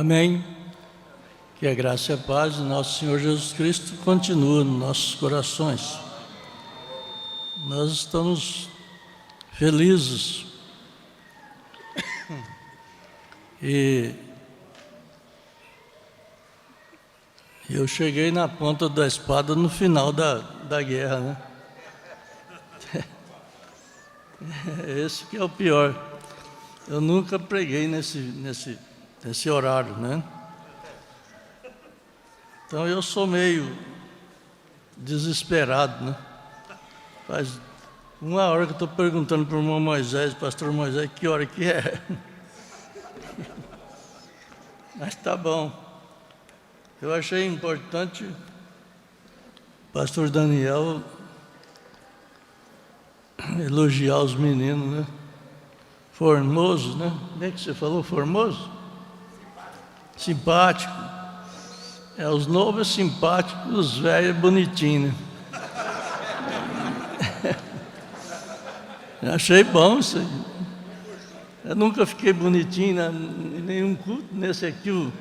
Amém. Que a graça e a paz do nosso Senhor Jesus Cristo continue nos nossos corações. Nós estamos felizes e eu cheguei na ponta da espada no final da guerra, né? Esse que é o pior. Eu nunca preguei nesse horário, né? Então eu sou meio desesperado, né? Faz uma hora que eu estou perguntando para o irmão Moisés, pastor Moisés, que hora que é? Mas tá bom. Eu achei importante o pastor Daniel elogiar os meninos, né? Formoso, né? Como é que você falou? Formoso? Simpático. Os novos é simpático, os velhos é bonitinho, né? Achei bom isso aí. Eu nunca fiquei bonitinho em nenhum culto. Nesse aqui o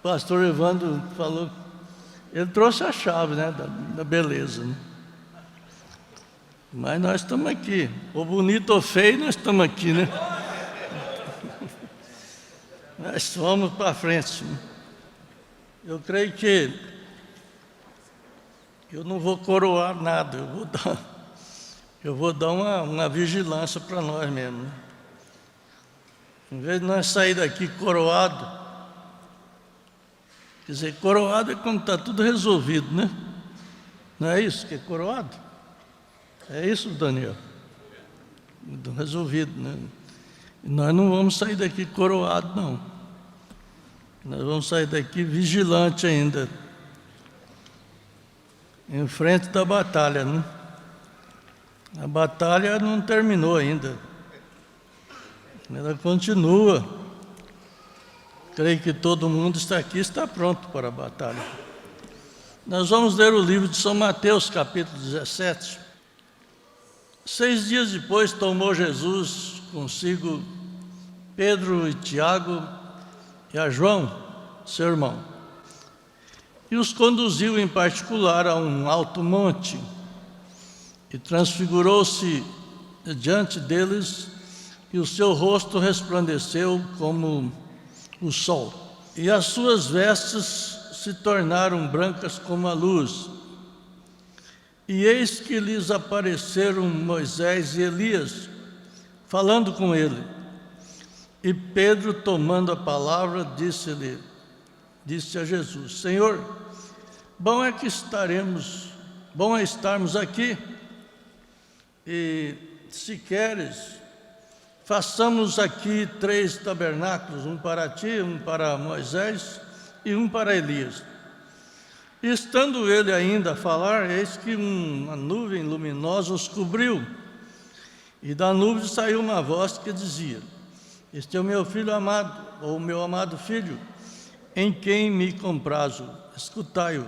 pastor Evandro falou, ele trouxe a chave, né, da beleza, né? Mas nós estamos aqui, ou bonito ou feio, nós estamos aqui, né? Nós vamos para frente, né? Eu creio que eu não vou coroar nada, eu vou dar uma vigilância para nós mesmos, né? Em vez de nós sair daqui coroado, quer dizer, coroado é quando está tudo resolvido, né? Não é isso que é coroado? É isso, Daniel? Resolvido, né? E nós não vamos sair daqui coroado, não. Nós vamos sair daqui vigilante ainda, em frente da batalha, né? A batalha não terminou ainda, ela continua. Creio que todo mundo está aqui, está pronto para a batalha. Nós vamos ler o livro de São Mateus, capítulo 17. 6 dias depois tomou Jesus consigo Pedro e Tiago e a João, seu irmão, e os conduziu em particular a um alto monte, e transfigurou-se diante deles, e o seu rosto resplandeceu como o sol, e as suas vestes se tornaram brancas como a luz. E eis que lhes apareceram Moisés e Elias, falando com ele. E Pedro, tomando a palavra, disse a Jesus: Senhor, bom é estarmos aqui, e se queres, façamos aqui 3 tabernáculos, um para ti, um para Moisés e um para Elias. E estando ele ainda a falar, eis que uma nuvem luminosa os cobriu, e da nuvem saiu uma voz que dizia: Este é o meu filho amado, ou o meu amado filho, em quem me comprazo, escutai-o.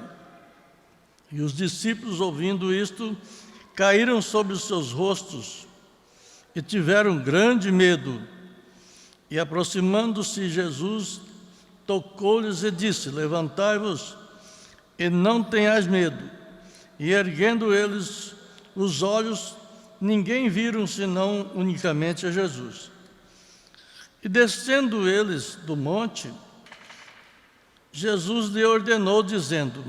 E os discípulos, ouvindo isto, caíram sobre os seus rostos e tiveram grande medo. E aproximando-se Jesus, tocou-lhes e disse: Levantai-vos e não tenhais medo. E erguendo eles os olhos, ninguém viram senão unicamente a Jesus. E descendo eles do monte, Jesus lhe ordenou, dizendo: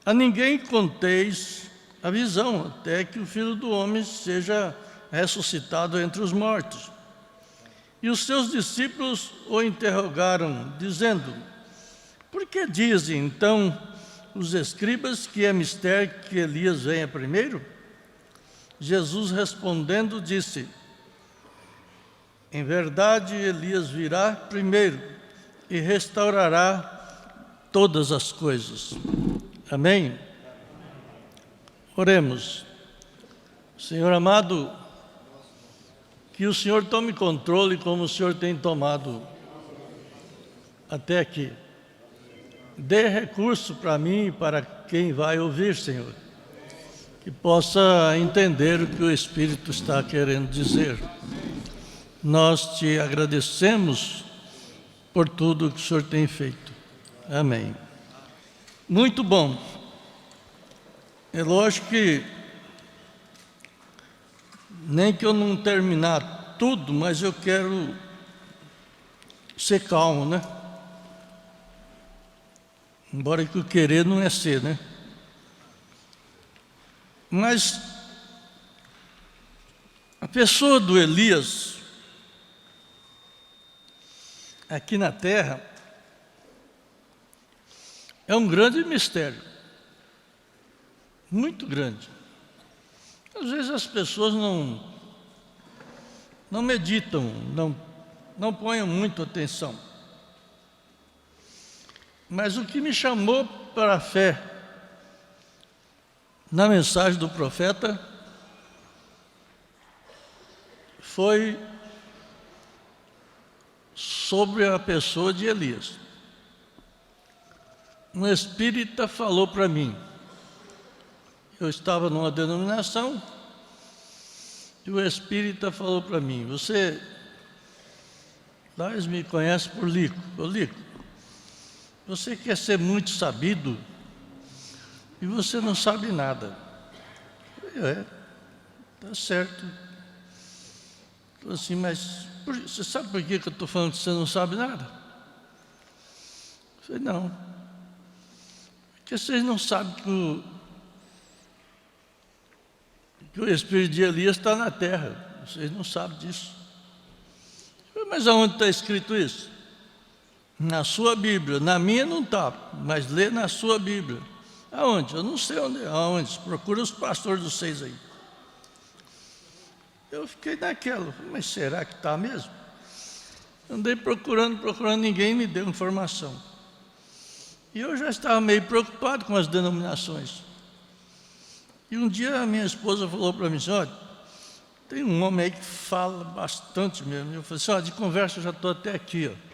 A ninguém conteis a visão, até que o Filho do Homem seja ressuscitado entre os mortos. E os seus discípulos o interrogaram, dizendo: Por que dizem, então, os escribas que é mistério que Elias venha primeiro? Jesus respondendo disse: Em verdade, Elias virá primeiro e restaurará todas as coisas. Amém? Oremos. Senhor amado, que o Senhor tome controle como o Senhor tem tomado até aqui. Dê recurso para mim e para quem vai ouvir, Senhor, que possa entender o que o Espírito está querendo dizer. Nós te agradecemos por tudo que o Senhor tem feito. Amém. Muito bom. É lógico que nem que eu não terminar tudo, mas eu quero ser calmo, né? Embora que o querer não é ser, né? Mas a pessoa do Elias, aqui na terra, é um grande mistério, muito grande. Às vezes as pessoas não meditam, não põem muito atenção. Mas o que me chamou para a fé na mensagem do profeta foi sobre a pessoa de Elias. Um espírita falou para mim, eu estava numa denominação, e o espírita falou para mim, lá eles me conhecem por Lico. Ô Lico, você quer ser muito sabido e você não sabe nada. Tá certo. Falei assim, mas você sabe por que eu estou falando que você não sabe nada? Eu falei, não. Porque vocês não sabem que o espírito de Elias está na terra. Vocês não sabem disso. Eu falei, mas aonde está escrito isso? Na sua Bíblia. Na minha não está, mas lê na sua Bíblia. Aonde? Eu não sei aonde. Procura os pastores dos 6 aí. Eu fiquei naquela, mas será que está mesmo? Andei procurando, ninguém me deu informação. E eu já estava meio preocupado com as denominações. E um dia a minha esposa falou para mim assim, olha, tem um homem aí que fala bastante mesmo. Eu falei assim, olha, de conversa eu já estou até aqui, ó.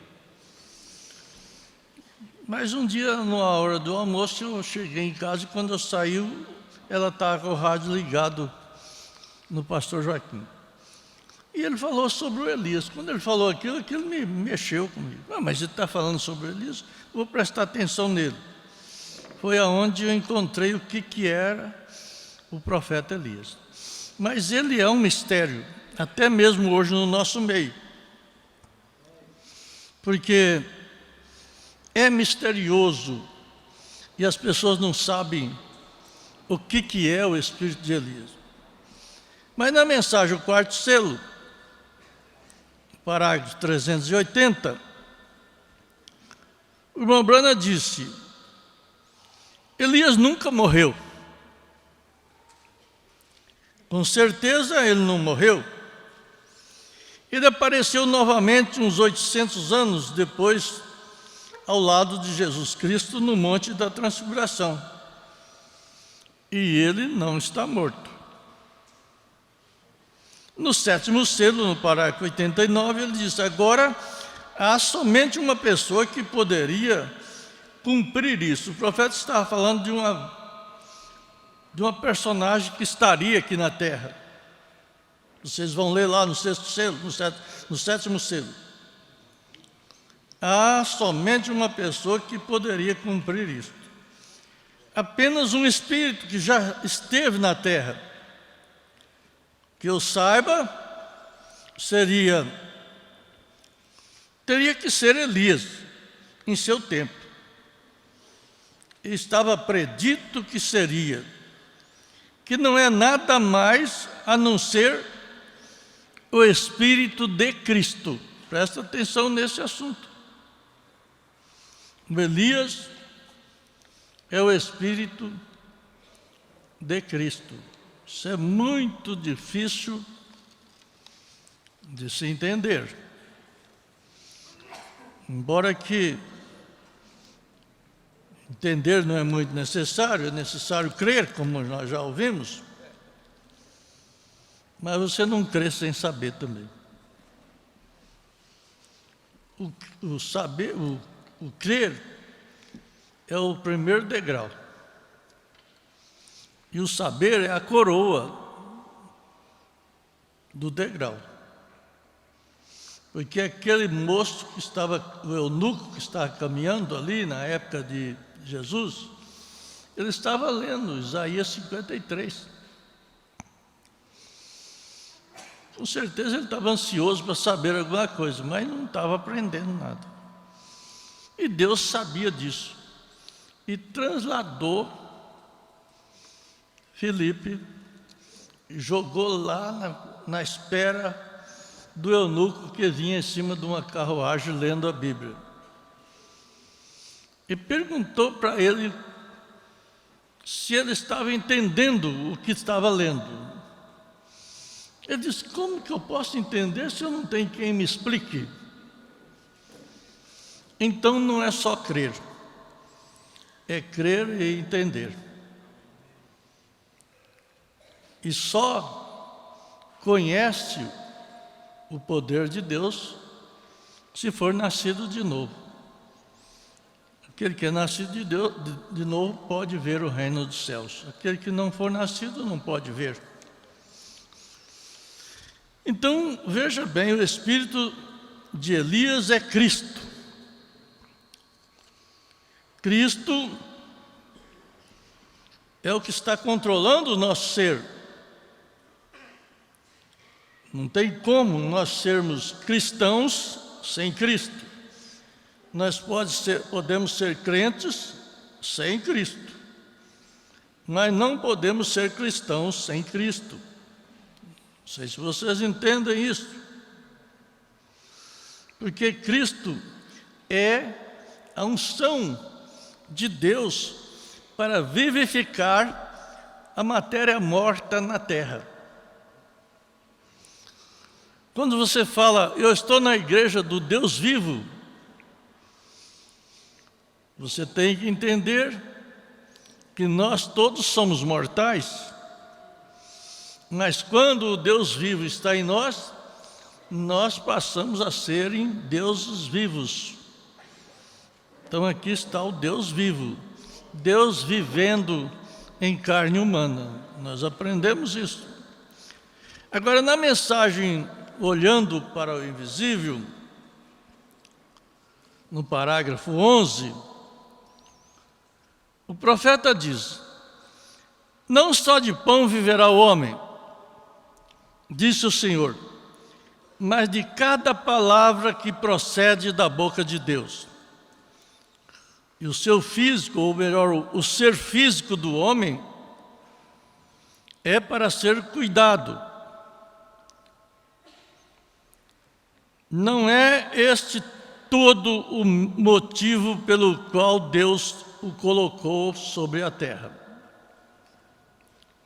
Mas um dia, na hora do almoço, eu cheguei em casa e quando eu saí, ela estava com o rádio ligado no pastor Joaquim. E ele falou sobre o Elias. Quando ele falou aquilo me mexeu comigo. Mas ele está falando sobre o Elias, vou prestar atenção nele. Foi aonde eu encontrei o que era o profeta Elias. Mas ele é um mistério, até mesmo hoje no nosso meio. Porque é misterioso e as pessoas não sabem o que é o espírito de Elias. Mas na mensagem, o quarto selo, parágrafo 380, o irmão Brana disse, Elias nunca morreu. Com certeza ele não morreu. Ele apareceu novamente uns 800 anos depois, ao lado de Jesus Cristo, no Monte da Transfiguração. E ele não está morto. No sétimo selo, no parágrafo 89, ele diz, agora há somente uma pessoa que poderia cumprir isso. O profeta estava falando de uma personagem que estaria aqui na terra. Vocês vão ler lá no sexto selo, no sétimo selo. Há somente uma pessoa que poderia cumprir isso. Apenas um espírito que já esteve na terra. Que eu saiba, teria que ser Elias, em seu tempo. Estava predito que seria, que não é nada mais a não ser o Espírito de Cristo. Presta atenção nesse assunto. O Elias é o Espírito de Cristo. Isso é muito difícil de se entender. Embora que entender não é muito necessário, é necessário crer, como nós já ouvimos, mas você não crê sem saber também. O saber, o crer é o primeiro degrau. E o saber é a coroa do degrau. Porque aquele moço que estava, o eunuco que estava caminhando ali na época de Jesus, ele estava lendo Isaías 53. Com certeza ele estava ansioso para saber alguma coisa, mas não estava aprendendo nada. E Deus sabia disso. E trasladou Filipe, jogou lá na espera do eunuco que vinha em cima de uma carruagem lendo a Bíblia. E perguntou para ele se ele estava entendendo o que estava lendo. Ele disse: como que eu posso entender se eu não tenho quem me explique? Então não é só crer, é crer e entender. E só conhece o poder de Deus se for nascido de novo. Aquele que é nascido de Deus de novo pode ver o reino dos céus. Aquele que não for nascido não pode ver. Então, veja bem, o espírito de Elias é Cristo. Cristo é o que está controlando o nosso ser. Não tem como nós sermos cristãos sem Cristo. Nós podemos ser crentes sem Cristo, mas não podemos ser cristãos sem Cristo. Não sei se vocês entendem isso. Porque Cristo é a unção de Deus para vivificar a matéria morta na terra. Quando você fala, eu estou na igreja do Deus vivo, você tem que entender que nós todos somos mortais, mas quando o Deus vivo está em nós, nós passamos a serem deuses vivos. Então aqui está o Deus vivo, Deus vivendo em carne humana. Nós aprendemos isso. Agora, na mensagem Olhando para o Invisível, no parágrafo 11, o profeta diz: não só de pão viverá o homem, disse o Senhor, mas de cada palavra que procede da boca de Deus. E o seu físico, ou melhor, o ser físico do homem, é para ser cuidado. Não é este todo o motivo pelo qual Deus o colocou sobre a terra.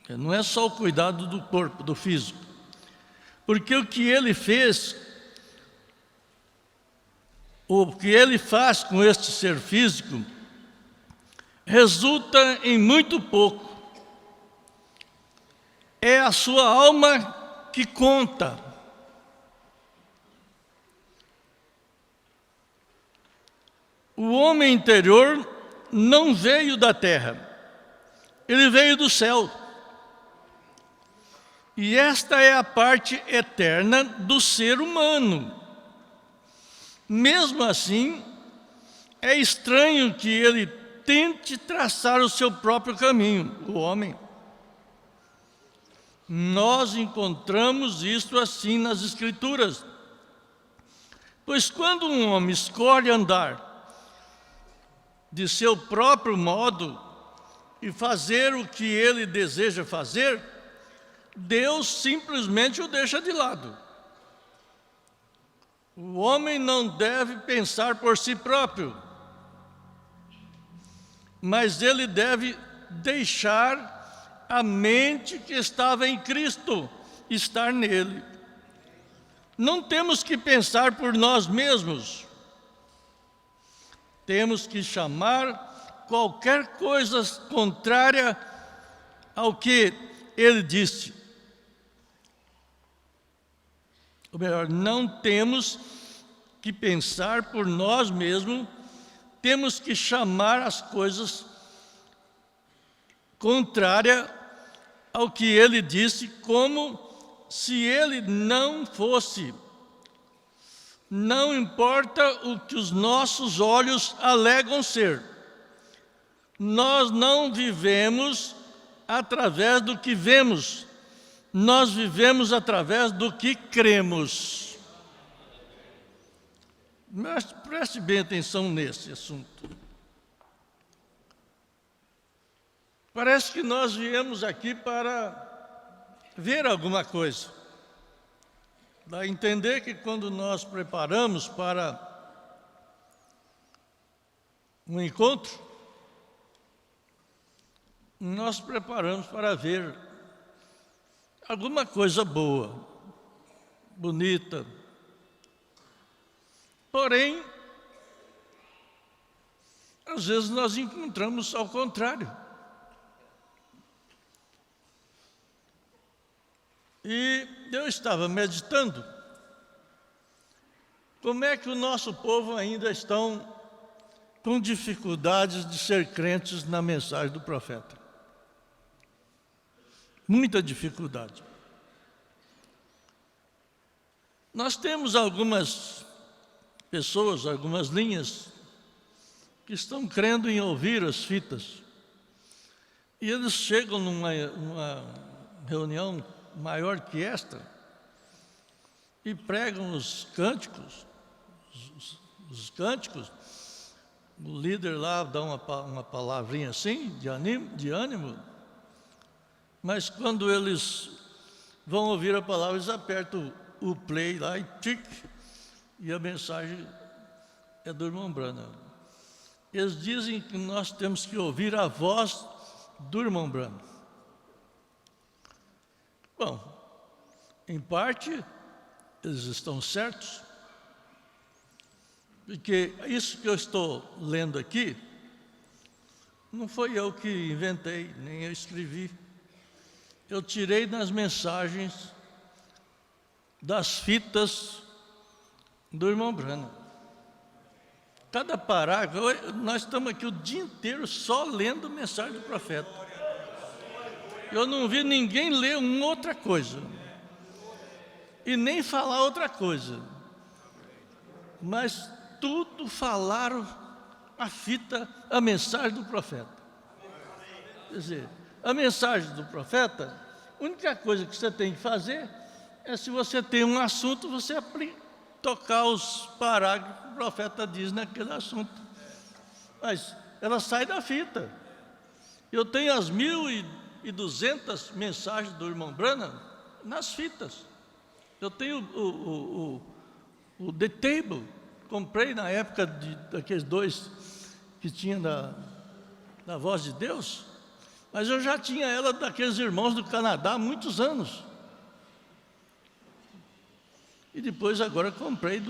Não é só o cuidado do corpo, do físico. Porque o que ele fez, o que ele faz com este ser físico, resulta em muito pouco. É a sua alma que conta. O homem interior não veio da terra, ele veio do céu. E esta é a parte eterna do ser humano. Mesmo assim, é estranho que ele tente traçar o seu próprio caminho, o homem. Nós encontramos isso assim nas Escrituras. Pois quando um homem escolhe andar de seu próprio modo e fazer o que ele deseja fazer, Deus simplesmente o deixa de lado. O homem não deve pensar por si próprio, mas ele deve deixar a mente que estava em Cristo estar nele. Não temos que pensar por nós mesmos. Temos que chamar qualquer coisa contrária ao que ele disse. Ou melhor, não temos que pensar por nós mesmos, temos que chamar as coisas contrárias ao que ele disse, como se ele não fosse não importa o que os nossos olhos alegam ser. Nós não vivemos através do que vemos, nós vivemos através do que cremos. Mas preste bem atenção nesse assunto. Parece que nós viemos aqui para ver alguma coisa. Dá a entender que quando nós preparamos para um encontro, nós preparamos para ver alguma coisa boa, bonita. Porém, às vezes nós encontramos ao contrário. E eu estava meditando como é que o nosso povo ainda estão com dificuldades de ser crentes na mensagem do profeta. Muita dificuldade. Nós temos algumas pessoas, algumas linhas, que estão crendo em ouvir as fitas. E eles chegam numa reunião maior que esta e pregam os cânticos, o líder lá dá uma palavrinha assim, de ânimo, mas quando eles vão ouvir a palavra, eles apertam o play lá e tic, e a mensagem é do irmão Branham. Eles dizem que nós temos que ouvir a voz do irmão Branham. Bom, em parte, eles estão certos, porque isso que eu estou lendo aqui, não foi eu que inventei, nem eu escrevi. Eu tirei nas mensagens das fitas do irmão Branham. Cada parágrafo, nós estamos aqui o dia inteiro só lendo a mensagem do profeta. Eu não vi ninguém ler uma outra coisa, e nem falar outra coisa, mas tudo falaram a fita, a mensagem do profeta. Quer dizer, a mensagem do profeta, a única coisa que você tem que fazer é, se você tem um assunto, você tocar os parágrafos que o profeta diz naquele assunto. Mas ela sai da fita. Eu tenho as 1.200 mensagens do irmão Branham nas fitas. Eu tenho o The Table, comprei na época daqueles dois que tinha da Voz de Deus, mas eu já tinha ela daqueles irmãos do Canadá há muitos anos. E depois agora comprei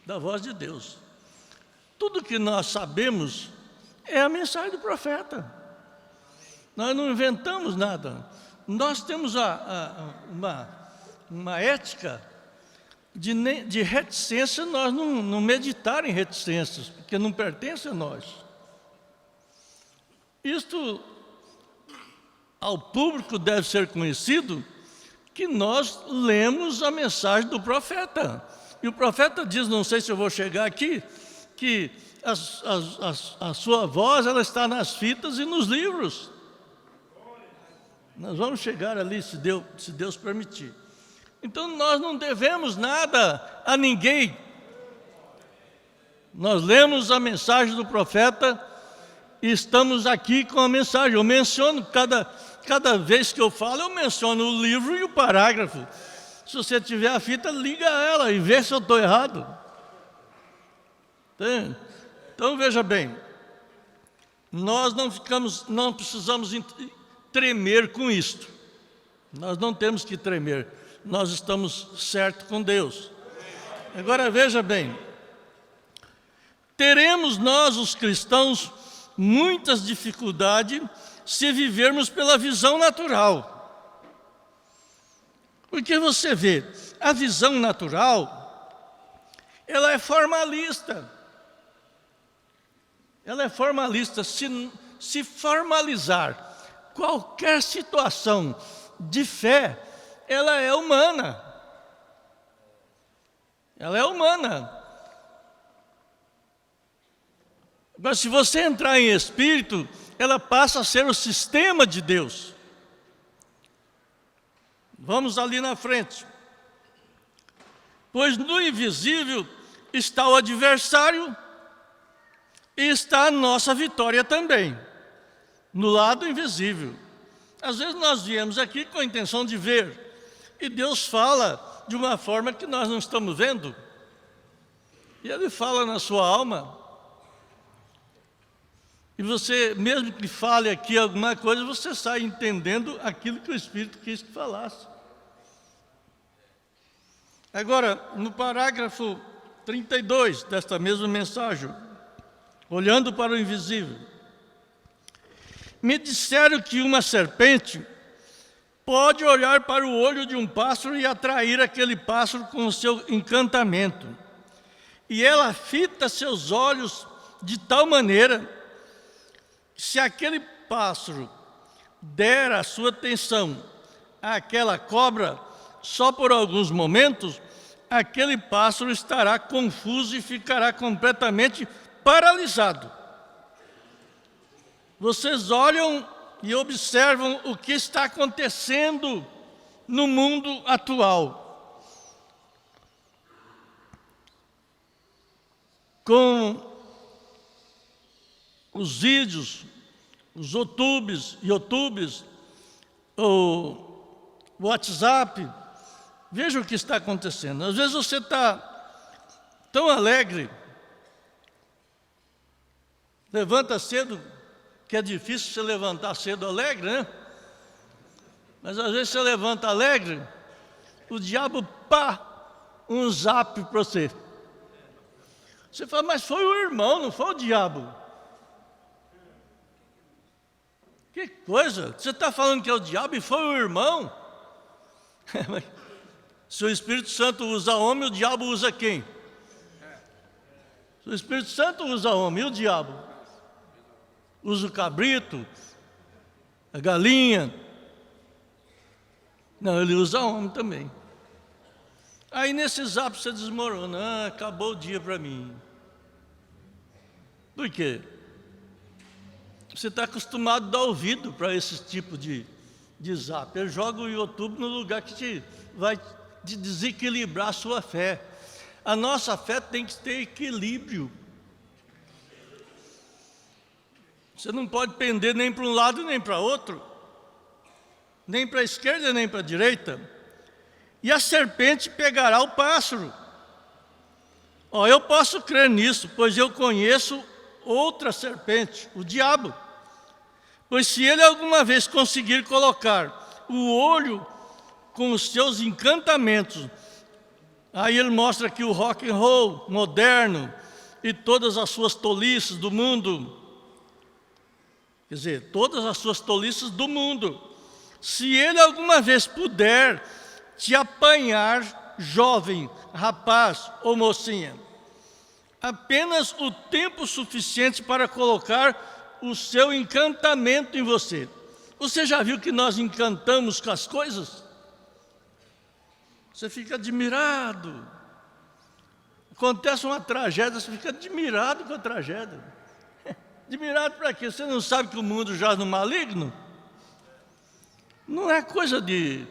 da Voz de Deus. Tudo que nós sabemos é a mensagem do profeta. Nós não inventamos nada. Nós temos uma ética de reticência, nós não meditar em reticências, porque não pertence a nós. Isto ao público deve ser conhecido, que nós lemos a mensagem do profeta. E o profeta diz, não sei se eu vou chegar aqui, que a sua voz ela está nas fitas e nos livros. Nós vamos chegar ali, se Deus permitir. Então nós não devemos nada a ninguém. Nós lemos a mensagem do profeta e estamos aqui com a mensagem. Eu menciono, cada vez que eu falo, eu menciono o livro e o parágrafo. Se você tiver a fita, liga ela e vê se eu estou errado. Então veja bem, nós não precisamos tremer com isto. Nós não temos que tremer. Nós estamos certos com Deus. Agora veja bem, teremos nós, os cristãos, muitas dificuldades se vivermos pela visão natural. Porque você vê, a visão natural, ela é formalista. Ela é formalista. Se formalizar qualquer situação de fé, ela é humana. Ela é humana. Agora, se você entrar em espírito, ela passa a ser o sistema de Deus. Vamos ali na frente. Pois no invisível está o adversário e está a nossa vitória também, no lado invisível. Às vezes nós viemos aqui com a intenção de ver, e Deus fala de uma forma que nós não estamos vendo. E Ele fala na sua alma. E você, mesmo que fale aqui alguma coisa, você sai entendendo aquilo que o Espírito quis que falasse. Agora, no parágrafo 32 desta mesma mensagem, olhando para o invisível, me disseram que uma serpente pode olhar para o olho de um pássaro e atrair aquele pássaro com o seu encantamento. E ela fita seus olhos de tal maneira que, se aquele pássaro der a sua atenção àquela cobra, só por alguns momentos, aquele pássaro estará confuso e ficará completamente paralisado. Vocês olham e observam o que está acontecendo no mundo atual. Com os vídeos, os YouTubes, o WhatsApp, veja o que está acontecendo. Às vezes você está tão alegre, levanta cedo, que é difícil você levantar cedo alegre, né? Mas às vezes você levanta alegre, o diabo, um zap para você. Você fala, mas foi o irmão, não foi o diabo. Que coisa, você está falando que é o diabo e foi o irmão? Se o Espírito Santo usa homem, o diabo usa quem? Se o Espírito Santo usa homem, e o diabo? Usa o cabrito, a galinha. Não, ele usa homem também. Aí nesse zap você desmorona, acabou o dia para mim. Por quê? Você está acostumado a dar ouvido para esse tipo de zap. Ele joga o YouTube no lugar que vai te desequilibrar a sua fé. A nossa fé tem que ter equilíbrio. Você não pode pender nem para um lado nem para outro, nem para a esquerda nem para a direita. E a serpente pegará o pássaro. Eu posso crer nisso, pois eu conheço outra serpente, o diabo. Pois se ele alguma vez conseguir colocar o olho com os seus encantamentos, aí ele mostra que o rock and roll moderno e todas as suas tolices do mundo, quer dizer, todas as suas tolices do mundo, se ele alguma vez puder te apanhar, jovem, rapaz ou mocinha, apenas o tempo suficiente para colocar o seu encantamento em você. Você já viu que nós encantamos com as coisas? Você fica admirado. Acontece uma tragédia, você fica admirado com a tragédia. Admirado para quê? Você não sabe que o mundo jaz no maligno? Não é coisa de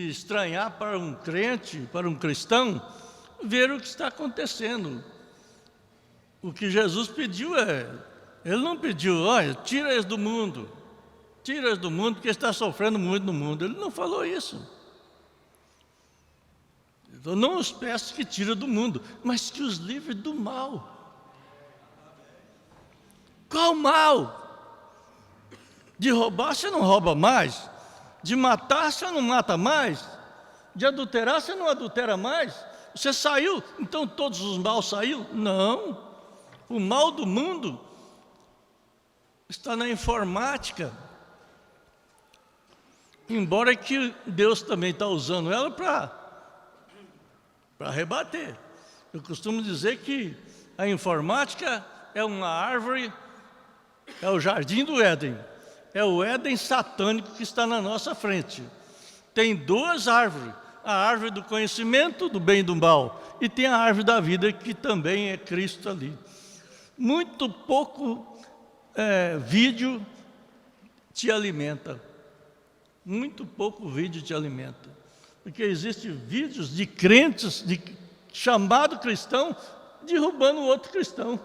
estranhar para um crente, para um cristão, ver o que está acontecendo. O que Jesus pediu Ele não pediu, olha, tira eles do mundo, porque está sofrendo muito no mundo. Ele não falou isso. Então, não os peço que tire do mundo, mas que os livre do mal. Qual mal? De roubar você não rouba mais, de matar você não mata mais, de adulterar você não adultera mais. Você saiu, então todos os maus saíram? Não, o mal do mundo está na informática. Embora que Deus também está usando ela para rebater. Eu costumo dizer que a informática é uma árvore, é o jardim do Éden, é o Éden satânico que está na nossa frente. Tem duas árvores, a árvore do conhecimento do bem e do mal, e tem a árvore da vida, que também é Cristo ali. Muito pouco vídeo te alimenta. Muito pouco vídeo te alimenta. Porque existem vídeos de crentes, de chamado cristão, derrubando outro cristão.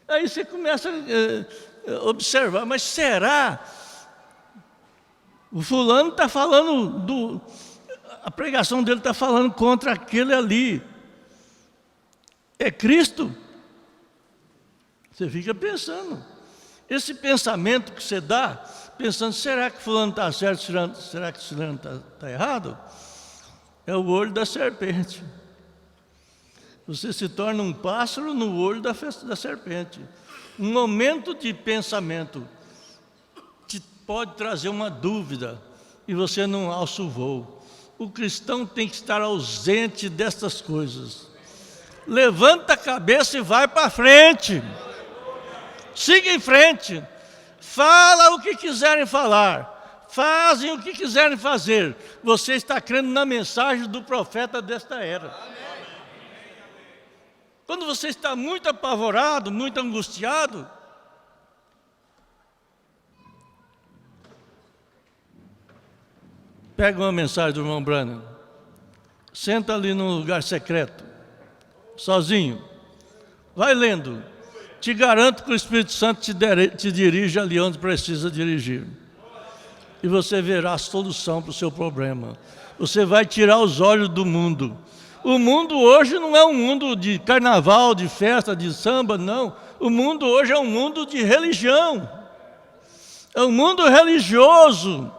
Aí você começa a observar, mas será? O fulano está falando, a pregação dele está falando contra aquele ali. É Cristo? Você fica pensando. Esse pensamento que você dá, pensando, será que fulano está certo, será que fulano está errado? É o olho da serpente. Você se torna um pássaro no olho da serpente. Um momento de pensamento te pode trazer uma dúvida e você não alça o voo. O cristão tem que estar ausente destas coisas. Levanta a cabeça e vai para frente. Siga em frente. Fala o que quiserem falar. Fazem o que quiserem fazer. Você está crendo na mensagem do profeta desta era. Quando você está muito apavorado, muito angustiado, pega uma mensagem do irmão Branham, senta ali num lugar secreto, sozinho, vai lendo. Te garanto que o Espírito Santo te dirige ali onde precisa dirigir. E você verá a solução para o seu problema. Você vai tirar os olhos do mundo. O mundo hoje não é um mundo de carnaval, de festa, de samba, não. O mundo hoje é um mundo de religião. É um mundo religioso.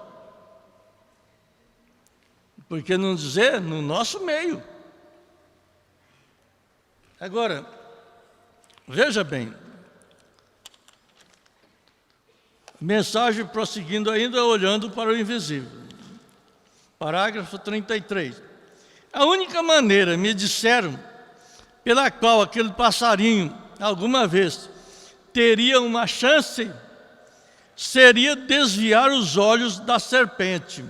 Por que não dizer no nosso meio? Agora, veja bem. Mensagem prosseguindo ainda, olhando para o invisível. Parágrafo 33. A única maneira, me disseram, pela qual aquele passarinho, alguma vez, teria uma chance, seria desviar os olhos da serpente.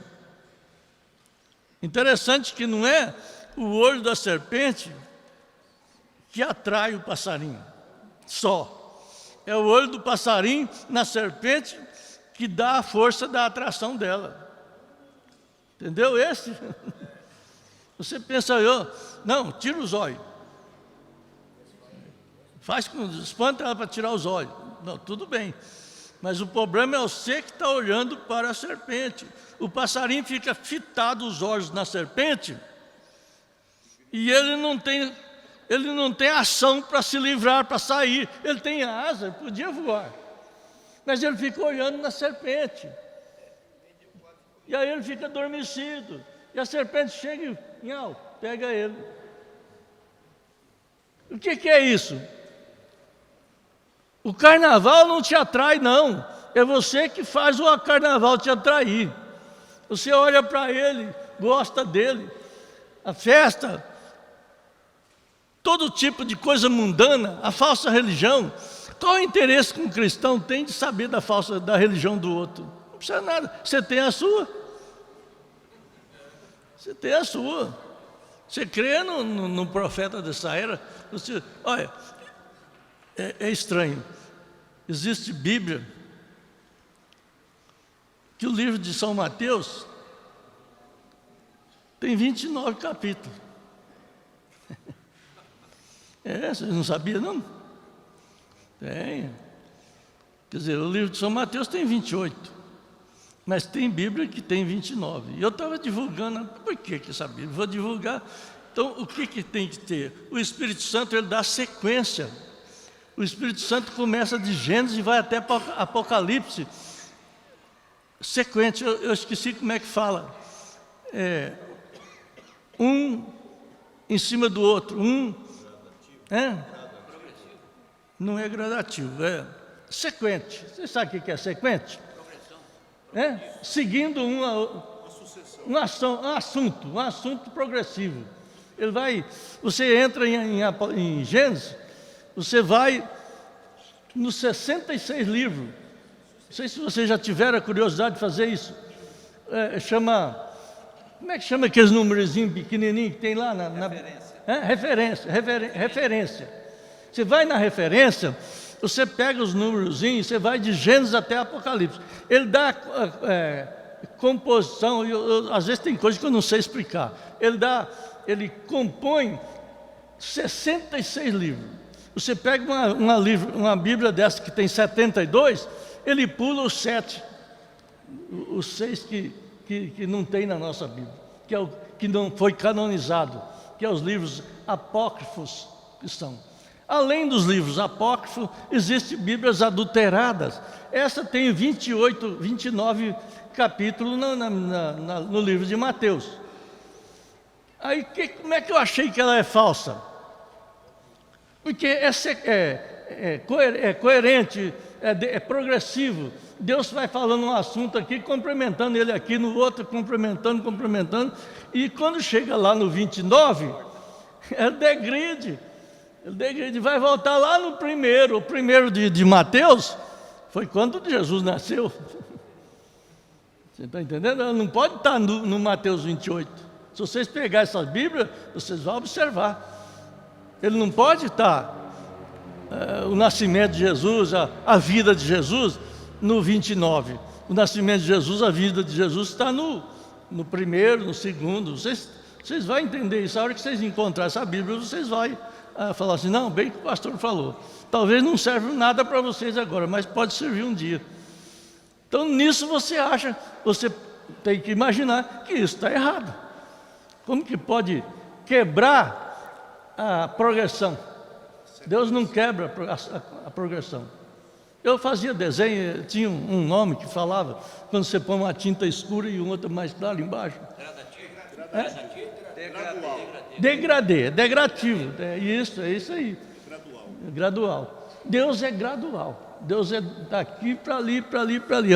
Interessante que não é o olho da serpente que atrai o passarinho, só. É o olho do passarinho na serpente que dá a força da atração dela. Entendeu esse? Você pensa, não, tira os olhos. Espanta ela para tirar os olhos. Não, tudo bem. Mas o problema é você que está olhando para a serpente. O passarinho fica fitado os olhos na serpente e ele não tem ação para se livrar, para sair. Ele tem asa, ele podia voar. Mas ele fica olhando na serpente. E aí ele fica adormecido. E a serpente chega e pega ele. O que é isso? O carnaval não te atrai, não. É você que faz o carnaval te atrair. Você olha para ele, gosta dele. A festa, todo tipo de coisa mundana, a falsa religião. Qual o interesse que um cristão tem de saber da religião do outro? Não precisa nada. Você tem a sua. Você tem a sua. Você crê no profeta dessa era? Olha, é estranho. Existe Bíblia, que o livro de São Mateus tem 29 capítulos. Você não sabia, não? Tem. Quer dizer, o livro de São Mateus tem 28. Mas tem Bíblia que tem 29. E eu estava divulgando, por que essa Bíblia? Vou divulgar. Então, o que tem que ter? O Espírito Santo, ele dá sequência. O Espírito Santo começa de Gênesis e vai até Apocalipse. Sequência, eu esqueci como é que fala. Um em cima do outro. Não é gradativo, é sequente. Você sabe o que é sequente? Seguindo um assunto progressivo. Você entra em Gênesis, você vai nos 66 livros. Não sei se você já tiver a curiosidade de fazer isso. Chama Como é que chama aqueles numerozinhos pequenininhos que tem lá referência. Você vai na referência, você pega os numerozinhos, você vai de Gênesis até Apocalipse. Ele dá composição, às vezes tem coisas que eu não sei explicar. Ele compõe 66 livros. Você pega uma Bíblia dessa que tem 72, ele pula os 7, os 6 que não tem na nossa Bíblia, que não foi canonizado, que é os livros apócrifos que são. Além dos livros apócrifos, existem Bíblias adulteradas. Essa tem 29 capítulos no livro de Mateus. Aí, como é que eu achei que ela é falsa? Porque é coerente, é progressivo. Deus vai falando um assunto aqui, complementando ele aqui, no outro, complementando. E quando chega lá no 29, ele degride. Ele vai voltar lá no primeiro. O primeiro de Mateus foi quando Jesus nasceu. Você está entendendo? Ela não pode estar no Mateus 28. Se vocês pegarem essa Bíblia, vocês vão observar. Ele não pode estar o nascimento de Jesus, a vida de Jesus, no 29. O nascimento de Jesus, a vida de Jesus está no primeiro, no segundo. Vocês vão entender isso. A hora que vocês encontrarem essa Bíblia, vocês vão falar assim, não, bem que o pastor falou. Talvez não serve nada para vocês agora, mas pode servir um dia. Então, nisso você tem que imaginar que isso está errado. Como que pode quebrar a progressão? Deus não quebra a progressão. Eu fazia desenho, tinha um nome que falava, quando você põe uma tinta escura e outra mais clara embaixo. Degradativo. É isso aí. Gradual. Deus é gradual. Deus é daqui para ali, para ali, para ali.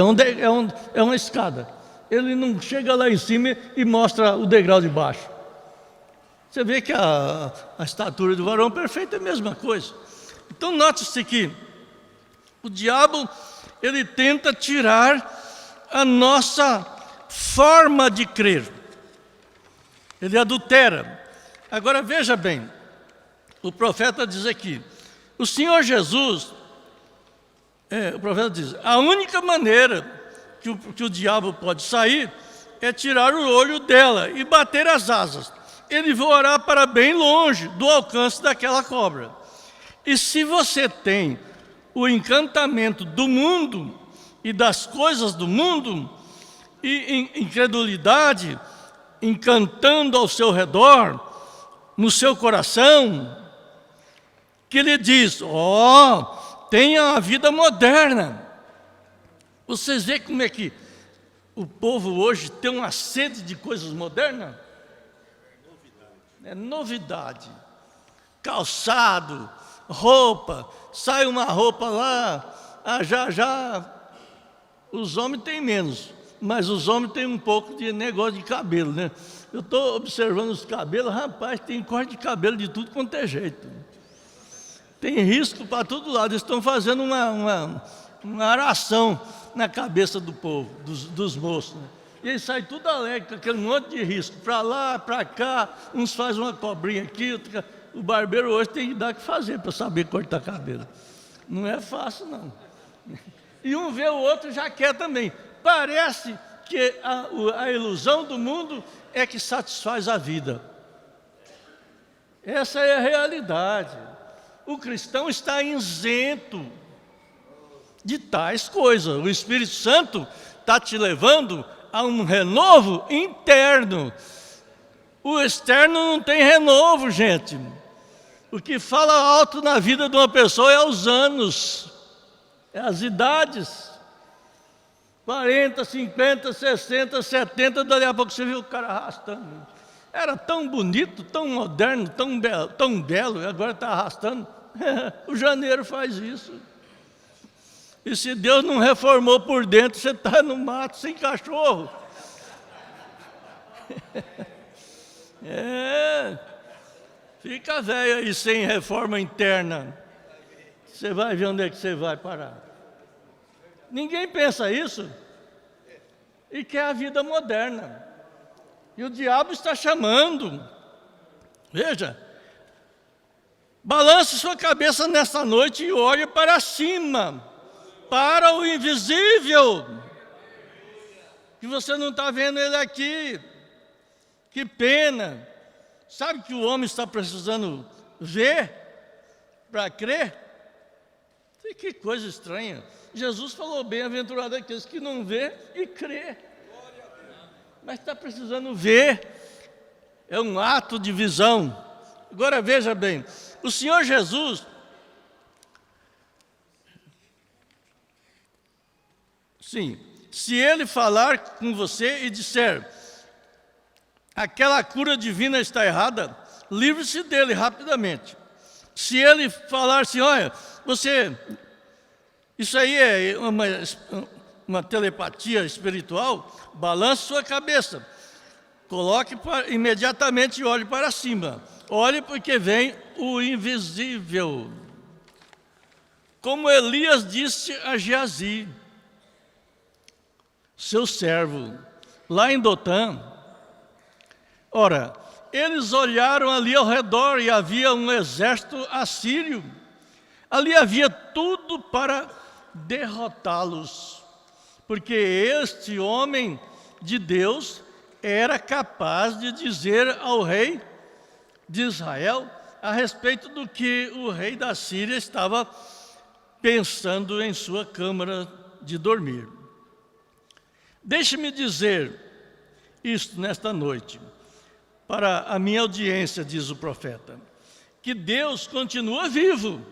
É uma escada. Ele não chega lá em cima e mostra o degrau de baixo. Você vê que a estatura do varão perfeita é a mesma coisa. Então note-se que o diabo, ele tenta tirar a nossa forma de crer. Ele adultera. Agora veja bem, o profeta diz aqui, o Senhor Jesus, o profeta diz, a única maneira que o diabo pode sair é tirar o olho dela e bater as asas. Ele voará para bem longe do alcance daquela cobra. E se você tem o encantamento do mundo e das coisas do mundo, e incredulidade encantando ao seu redor, no seu coração, que ele diz, tenha a vida moderna. Vocês veem como é que o povo hoje tem uma sede de coisas modernas? É novidade. Calçado, roupa, sai uma roupa lá, já. Os homens têm menos, mas os homens têm um pouco de negócio de cabelo, né? Eu estou observando os cabelos, rapaz, tem corte de cabelo de tudo quanto é jeito. Tem risco para todo lado. Eles estão fazendo uma aração na cabeça do povo, dos moços, né? E aí sai tudo alegre, com aquele monte de risco, para lá, para cá, uns fazem uma cobrinha aqui, o barbeiro hoje tem que dar o que fazer para saber cortar cabelo. Não é fácil, não. E um vê o outro já quer também. Parece que a ilusão do mundo é que satisfaz a vida. Essa é a realidade. O cristão está isento de tais coisas. O Espírito Santo está te levando a um renovo interno. O externo não tem renovo, gente. O que fala alto na vida de uma pessoa é os anos, é as idades. 40, 50, 60, 70, dali a pouco você viu o cara arrastando. Era tão bonito, tão moderno, tão belo, e agora está arrastando. O janeiro faz isso. E se Deus não reformou por dentro, você está no mato sem cachorro. Fica velho aí sem reforma interna. Você vai ver onde é que você vai parar. Ninguém pensa isso e quer a vida moderna. E o diabo está chamando. Veja, balance sua cabeça nesta noite e olhe para cima, para o invisível. Que você não está vendo ele aqui. Que pena. Sabe que o homem está precisando ver para crer? Que coisa estranha. Jesus falou, bem-aventurado aqueles que não vê e crê. Mas está precisando ver. É um ato de visão. Agora veja bem, o Senhor Jesus, sim, se Ele falar com você e disser, aquela cura divina está errada, livre-se dele rapidamente. Se Ele falar assim, olha, isso aí é uma telepatia espiritual, balance sua cabeça, coloque imediatamente e olhe para cima. Olhe porque vem o invisível. Como Elias disse a Geazi, seu servo, lá em Dotã. Ora, eles olharam ali ao redor e havia um exército assírio. Ali havia tudo para derrotá-los, porque este homem de Deus era capaz de dizer ao rei de Israel a respeito do que o rei da Síria estava pensando em sua câmara de dormir. Deixe-me dizer isto nesta noite, para a minha audiência, diz o profeta, que Deus continua vivo.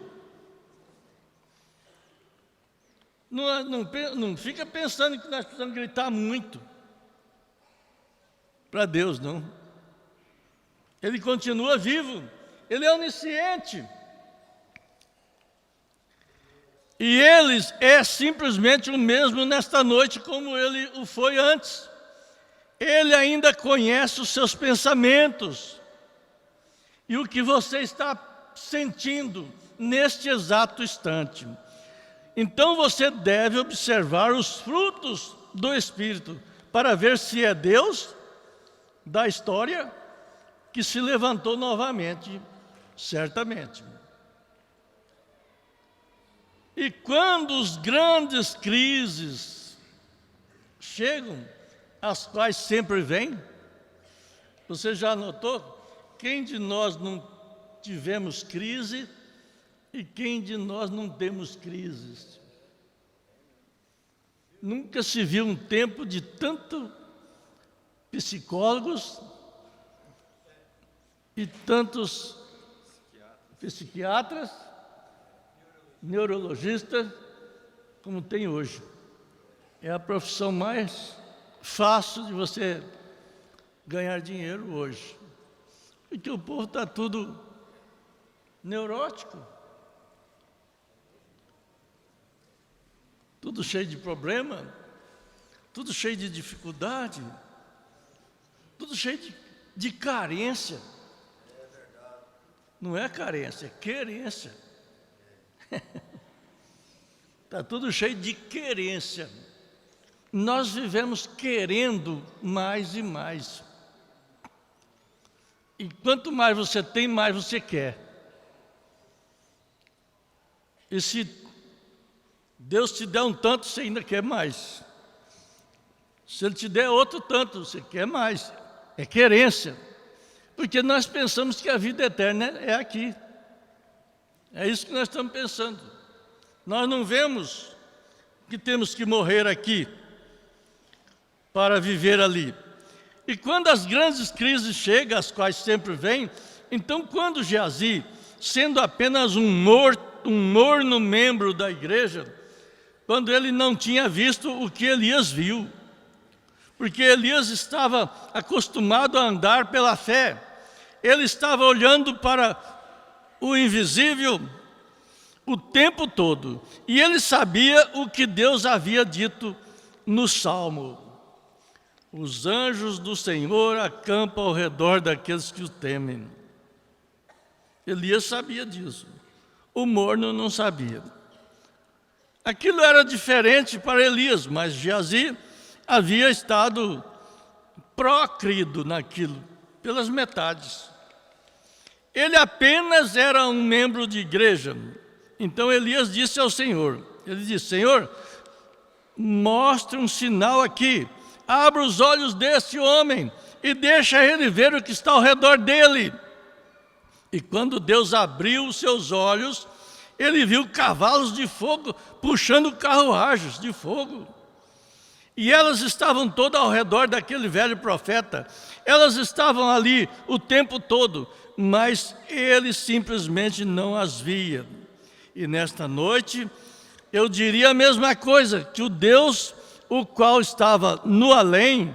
Não fica pensando que nós precisamos gritar muito para Deus, não. Ele continua vivo, Ele é onisciente. E Ele é simplesmente o mesmo nesta noite como Ele o foi antes. Ele ainda conhece os seus pensamentos e o que você está sentindo neste exato instante. Então você deve observar os frutos do Espírito para ver se é Deus da história que se levantou novamente, certamente. E quando os grandes crises chegam, as quais sempre vêm, você já notou? Quem de nós não tivemos crise e quem de nós não temos crises? Nunca se viu um tempo de tanto psicólogos e tantos psiquiatras, neurologistas, como tem hoje. É a profissão mais fácil de você ganhar dinheiro hoje. Porque o povo está tudo neurótico. Tudo cheio de problema, tudo cheio de dificuldade, tudo cheio de carência. Não é carência, é querência. Está tudo cheio de querência. Nós vivemos querendo mais e mais. E quanto mais você tem, mais você quer. E se Deus te der um tanto, você ainda quer mais. Se Ele te der outro tanto, você quer mais. É querência. Porque nós pensamos que a vida eterna é aqui. É isso que nós estamos pensando. Nós não vemos que temos que morrer aqui para viver ali. E quando as grandes crises chegam, as quais sempre vêm, então quando Geazi, sendo apenas um morno membro da igreja, quando ele não tinha visto o que Elias viu, porque Elias estava acostumado a andar pela fé, ele estava olhando para o invisível o tempo todo, e ele sabia o que Deus havia dito no Salmo: os anjos do Senhor acampam ao redor daqueles que o temem. Elias sabia disso, o morno não sabia. Aquilo era diferente para Elias, mas Geazi havia estado prócrido naquilo, pelas metades. Ele apenas era um membro de igreja. Então Elias disse ao Senhor, ele disse: Senhor, mostre um sinal aqui, abra os olhos desse homem e deixa ele ver o que está ao redor dele. E quando Deus abriu os seus olhos, ele viu cavalos de fogo puxando carruagens de fogo. E elas estavam todas ao redor daquele velho profeta. Elas estavam ali o tempo todo, mas ele simplesmente não as via. E nesta noite, eu diria a mesma coisa, que o Deus, o qual estava no além,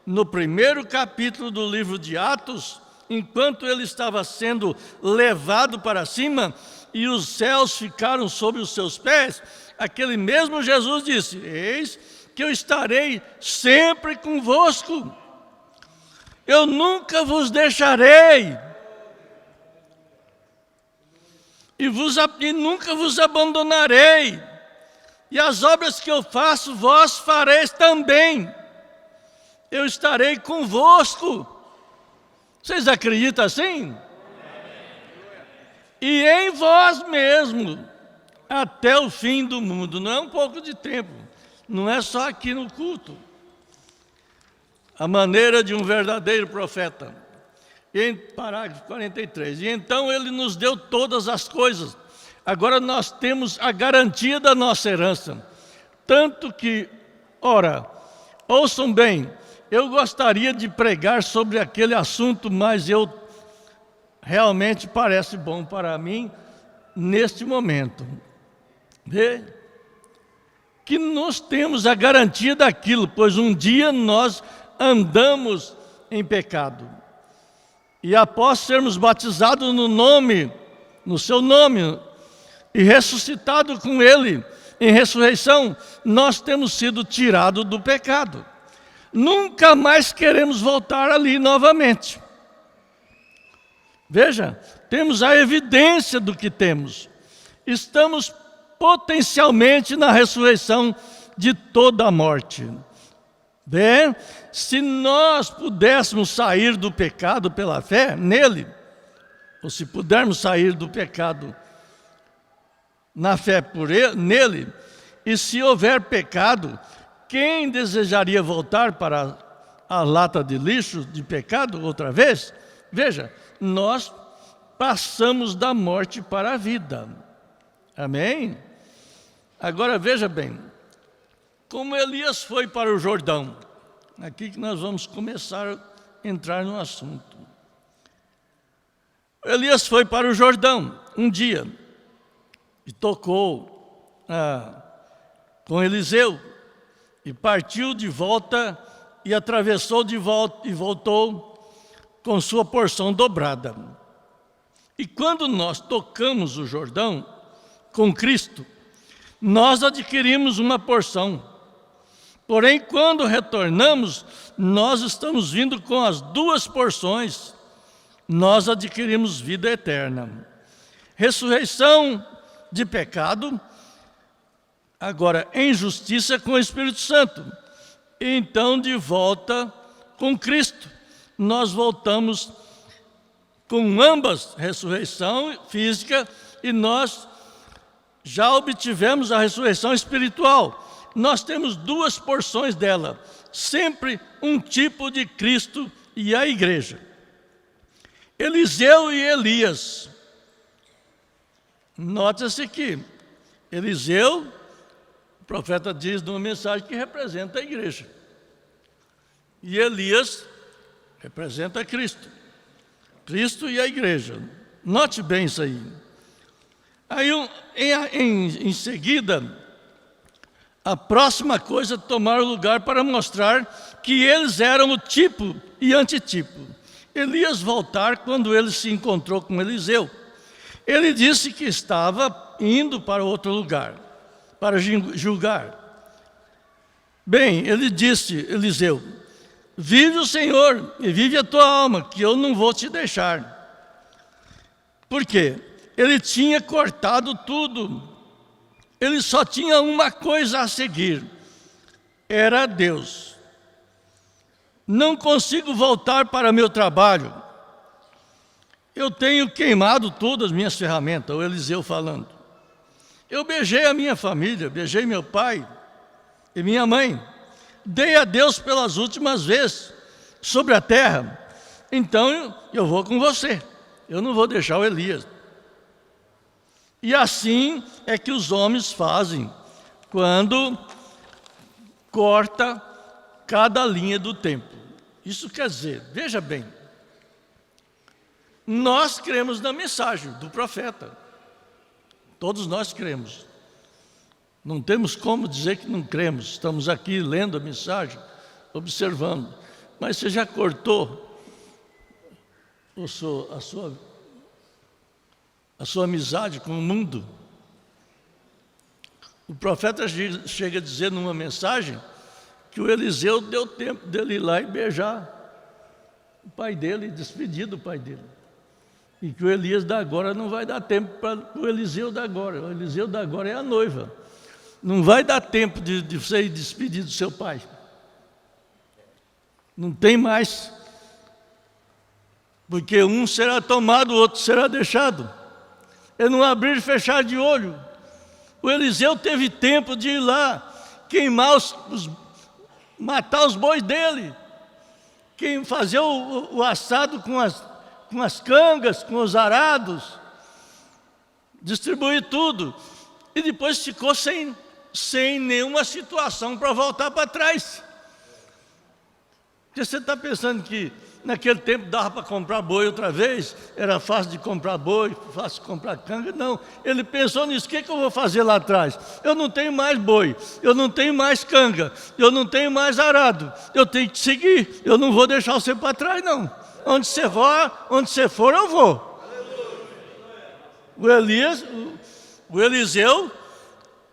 no primeiro capítulo do livro de Atos, enquanto ele estava sendo levado para cima e os céus ficaram sobre os seus pés, aquele mesmo Jesus disse: eis que eu estarei sempre convosco, eu nunca vos deixarei e nunca vos abandonarei, e as obras que eu faço, vós fareis também, eu estarei convosco. Vocês acreditam assim? E em vós mesmo, até o fim do mundo. Não é um pouco de tempo, não é só aqui no culto. A maneira de um verdadeiro profeta. Em parágrafo 43. E então ele nos deu todas as coisas. Agora nós temos a garantia da nossa herança. Tanto que, ora, ouçam bem, eu gostaria de pregar sobre aquele assunto, mas realmente parece bom para mim neste momento. Vê? Que nós temos a garantia daquilo, pois um dia nós andamos em pecado. E após sermos batizados no seu nome, e ressuscitado com ele em ressurreição, nós temos sido tirados do pecado. Nunca mais queremos voltar ali novamente. Veja, temos a evidência do que temos. Estamos potencialmente na ressurreição de toda a morte. Bem, se nós pudéssemos sair do pecado pela fé nele, ou se pudermos sair do pecado na fé nele, e se houver pecado, quem desejaria voltar para a lata de lixo de pecado outra vez? Veja, nós passamos da morte para a vida. Amém? Agora veja bem, como Elias foi para o Jordão. Aqui que nós vamos começar a entrar no assunto. Elias foi para o Jordão um dia e tocou com Eliseu e partiu de volta e atravessou de volta e voltou com sua porção dobrada. E quando nós tocamos o Jordão com Cristo, nós adquirimos uma porção. Porém, quando retornamos, nós estamos vindo com as duas porções. Nós adquirimos vida eterna. Ressurreição de pecado, agora em justiça com o Espírito Santo. E então, de volta com Cristo, nós voltamos com ambas, ressurreição física, e nós já obtivemos a ressurreição espiritual. Nós temos duas porções dela, sempre um tipo de Cristo e a igreja. Eliseu e Elias. Nota-se que Eliseu, o profeta diz numa mensagem que representa a igreja. E Elias representa Cristo. Cristo e a igreja. Note bem isso aí. Aí, em seguida, a próxima coisa é tomar o lugar para mostrar que eles eram o tipo e antitipo. Elias voltar quando ele se encontrou com Eliseu. Ele disse que estava indo para outro lugar, para julgar. Bem, ele disse, Eliseu, vive o Senhor e vive a tua alma, que eu não vou te deixar. Por quê? Ele tinha cortado tudo. Ele só tinha uma coisa a seguir. Era Deus. não consigo voltar para meu trabalho. Eu tenho queimado todas as minhas ferramentas, o Eliseu falando. Eu beijei a minha família, beijei meu pai e minha mãe. Dei a Deus pelas últimas vezes sobre a terra. Então eu vou com você. Eu não vou deixar o Elias. E assim é que os homens fazem quando corta cada linha do tempo. Isso quer dizer, veja bem, nós cremos na mensagem do profeta. Todos nós cremos. Não temos como dizer que não cremos. Estamos aqui lendo a mensagem, observando. Mas você já cortou a sua amizade com o mundo? O profeta chega a dizer numa mensagem que o Eliseu deu tempo dele ir lá e beijar o pai dele, despedir do pai dele. E que o Elias da agora não vai dar tempo para o Eliseu da agora. O Eliseu da agora é a noiva. Não vai dar tempo de você ir despedir do seu pai. Não tem mais. Porque um será tomado, o outro será deixado. É não abrir e fechar de olho. O Eliseu teve tempo de ir lá, queimar matar os bois dele, fazer o assado com as cangas, com os arados, distribuir tudo. E depois ficou sem nenhuma situação para voltar para trás. Porque você está pensando que naquele tempo dava para comprar boi outra vez, era fácil de comprar boi, fácil de comprar canga. Não, ele pensou nisso. O que eu vou fazer lá atrás? Eu não tenho mais boi, eu não tenho mais canga, eu não tenho mais arado, eu tenho que seguir, eu não vou deixar você para trás não. Onde você for eu vou. O Eliseu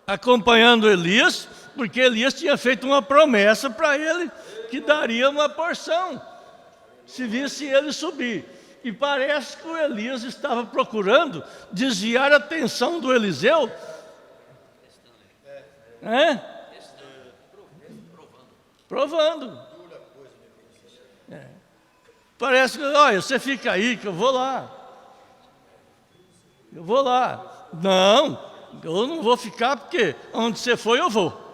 acompanhando Elias, porque Elias tinha feito uma promessa para ele que daria uma porção se visse ele subir. E parece que o Elias estava procurando desviar a atenção do Eliseu. Provando. Parece que, olha, você fica aí que eu vou lá. Não, eu não vou ficar porque onde você for eu vou.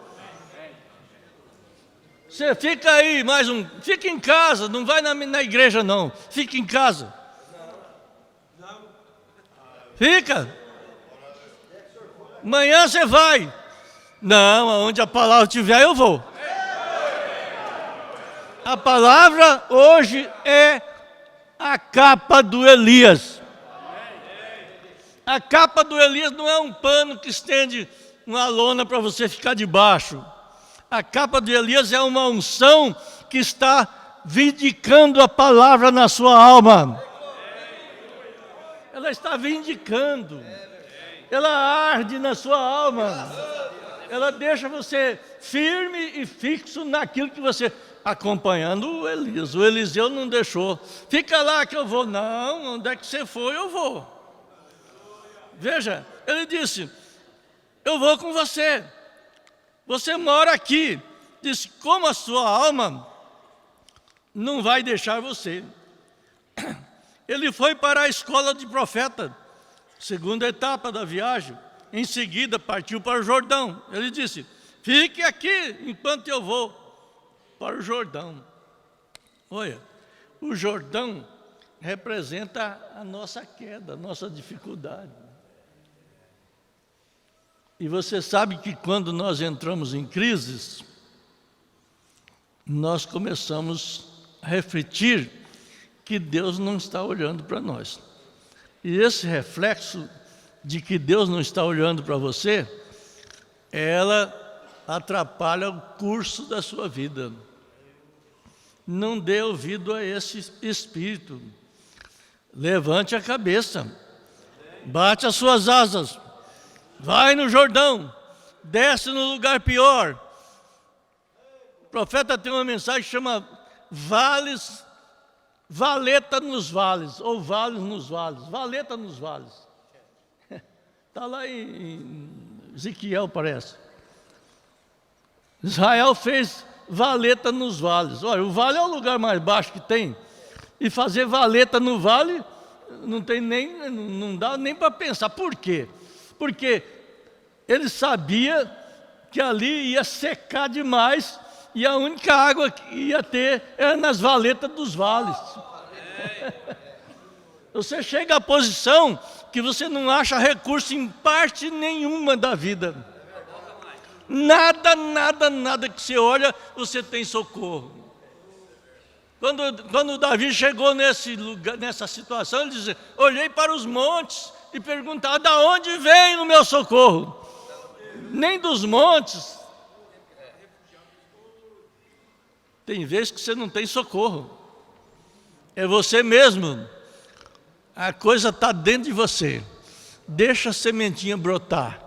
Você fica aí fica em casa, não vai na igreja não, fica em casa. Fica. Amanhã você vai. Não, aonde a palavra estiver eu vou. A palavra hoje é a capa do Elias. A capa do Elias não é um pano que estende uma lona para você ficar debaixo. A capa de Elias é uma unção que está vindicando a palavra na sua alma. Ela está vindicando. Ela arde na sua alma. Ela deixa você firme e fixo naquilo que você... Acompanhando o Elias. O Eliseu não deixou. Fica lá que eu vou. Não, onde é que você for, eu vou. Veja, ele disse, eu vou com você. Você mora aqui. Disse, como a sua alma não vai deixar você. Ele foi para a escola de profeta, segunda etapa da viagem. Em seguida partiu para o Jordão. Ele disse, fique aqui enquanto eu vou para o Jordão. Olha, o Jordão representa a nossa queda, a nossa dificuldade. E você sabe que quando nós entramos em crises, nós começamos a refletir que Deus não está olhando para nós. E esse reflexo de que Deus não está olhando para você, ela atrapalha o curso da sua vida. Não dê ouvido a esse espírito. Levante a cabeça. Bate as suas asas. Vai no Jordão. Desce no lugar pior. O profeta tem uma mensagem que chama valeta nos vales, ou vales nos vales. Valeta nos vales. Está lá em Ezequiel, parece. Israel fez valeta nos vales. Olha, o vale é o lugar mais baixo que tem. E fazer valeta no vale não dá nem para pensar. Por quê? Porque ele sabia que ali ia secar demais e a única água que ia ter era nas valetas dos vales. Você chega à posição que você não acha recurso em parte nenhuma da vida. Nada que você olha, você tem socorro. Quando Davi chegou nessa situação, ele dizia: olhei para os montes e perguntava: da onde vem o meu socorro? Nem dos montes. Tem vezes que você não tem socorro. É você mesmo. A coisa está dentro de você. Deixa a sementinha brotar.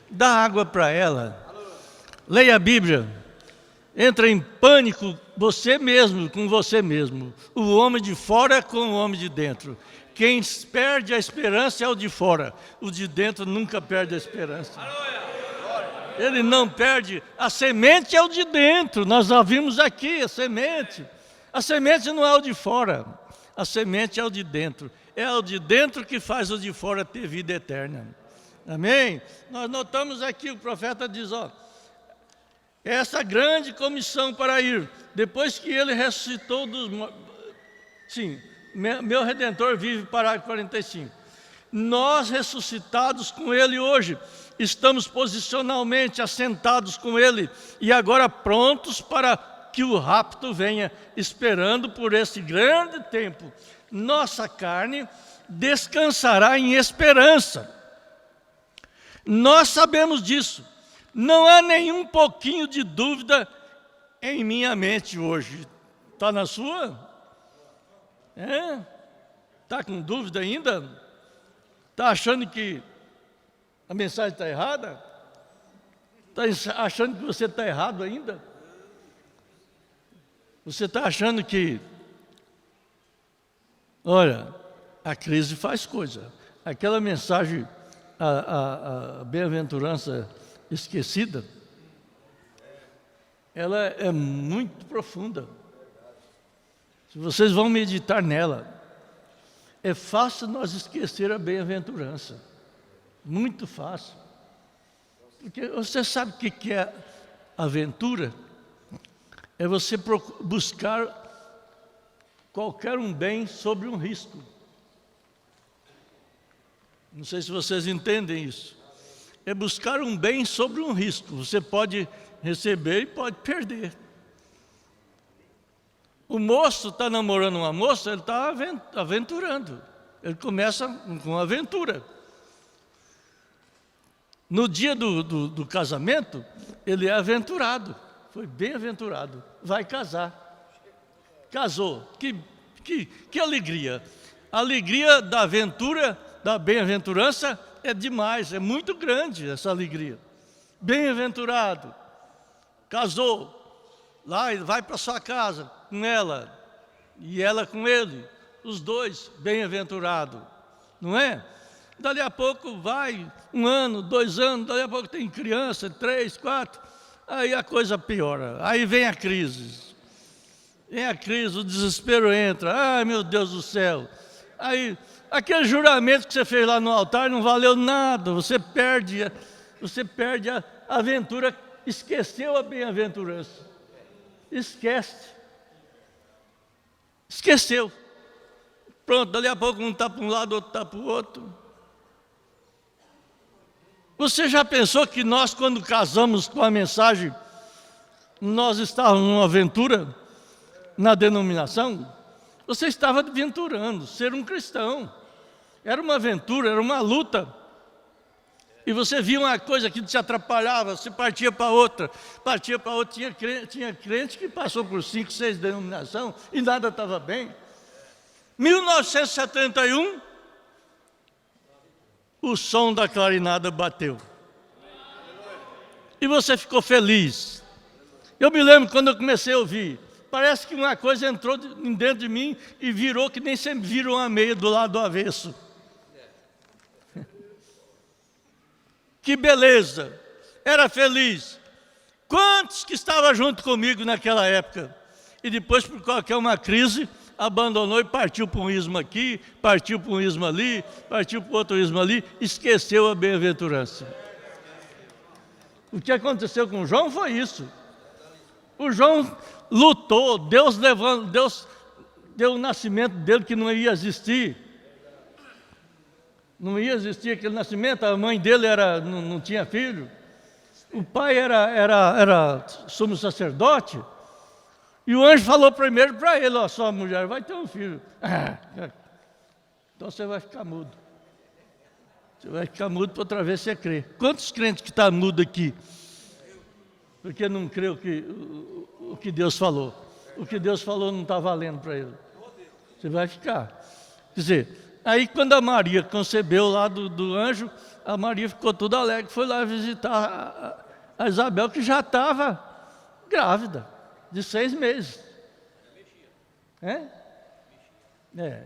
Dá água para ela. Leia a Bíblia. Entra em pânico você mesmo, com você mesmo. O homem de fora com o homem de dentro. Quem perde a esperança é o de fora. O de dentro nunca perde a esperança. Ele não perde. A semente é o de dentro. Nós já vimos aqui a semente. A semente não é o de fora. A semente é o de dentro. É o de dentro que faz o de fora ter vida eterna. Amém? Nós notamos aqui, o profeta diz, essa grande comissão para ir, depois que ele ressuscitou dos mortos. Sim, meu Redentor vive, parágrafo 45. Nós ressuscitados com ele hoje, estamos posicionalmente assentados com ele e agora prontos para que o rapto venha, esperando por esse grande tempo. Nossa carne descansará em esperança. Nós sabemos disso. Não há nenhum pouquinho de dúvida em minha mente hoje. Está na sua? Está com dúvida ainda? Está achando que a mensagem está errada? Está achando que você está errado ainda? Você está achando que... Olha, a crise faz coisa. Aquela mensagem, a bem-aventurança esquecida, ela é muito profunda. Se vocês vão meditar nela, é fácil nós esquecer a bem-aventurança. Muito fácil. Porque você sabe o que é aventura? É você buscar qualquer um bem sobre um risco. Não sei se vocês entendem isso. É buscar um bem sobre um risco. Você pode receber e pode perder. O moço está namorando uma moça, ele está aventurando. Ele começa com aventura. No dia do casamento, ele é aventurado. Foi bem aventurado. Vai casar. Casou. Que alegria. A alegria da aventura, da bem-aventurança, é demais, é muito grande essa alegria. Bem-aventurado. Casou. Lá ele vai para sua casa com ela. E ela com ele. Os dois, bem-aventurado. Não é? Dali a pouco vai 1 ano, 2 anos, dali a pouco tem criança, 3, 4. Aí a coisa piora. Aí vem a crise. Vem a crise, o desespero entra. Ai, meu Deus do céu. Aí, aquele juramento que você fez lá no altar não valeu nada. Você perde a aventura, esqueceu a bem-aventurança. Esqueceu. Pronto, dali a pouco um está para um lado, outro está para o outro. Você já pensou que nós, quando casamos com a mensagem, nós estávamos numa aventura na denominação? Você estava aventurando, ser um cristão. Era uma aventura, era uma luta. E você via uma coisa que te atrapalhava, você partia para outra. Tinha crente que passou por 5, 6 denominações e nada estava bem. 1971, o som da clarinada bateu. E você ficou feliz. Eu me lembro quando eu comecei a ouvir. Parece que uma coisa entrou dentro de mim e virou que nem sempre viram uma meia do lado do avesso. Que beleza! Era feliz. Quantos que estavam junto comigo naquela época? E depois, por qualquer uma crise, abandonou e partiu para um ismo aqui, partiu para um ismo ali, partiu para outro ismo ali, esqueceu a bem-aventurança. O que aconteceu com João foi isso. O João lutou, Deus deu o nascimento dele que não ia existir. Não ia existir aquele nascimento, a mãe dele não tinha filho. O pai era sumo sacerdote. E o anjo falou primeiro para ele, ó, sua mulher vai ter um filho. Então você vai ficar mudo. Você vai ficar mudo para outra vez você crer. Quantos crentes que estão mudo aqui? Porque não creu o que Deus falou. O que Deus falou não está valendo para ele. Você vai ficar. Quer dizer, aí quando a Maria concebeu lá do anjo, a Maria ficou toda alegre, foi lá visitar a Isabel, que já estava grávida, de 6 meses.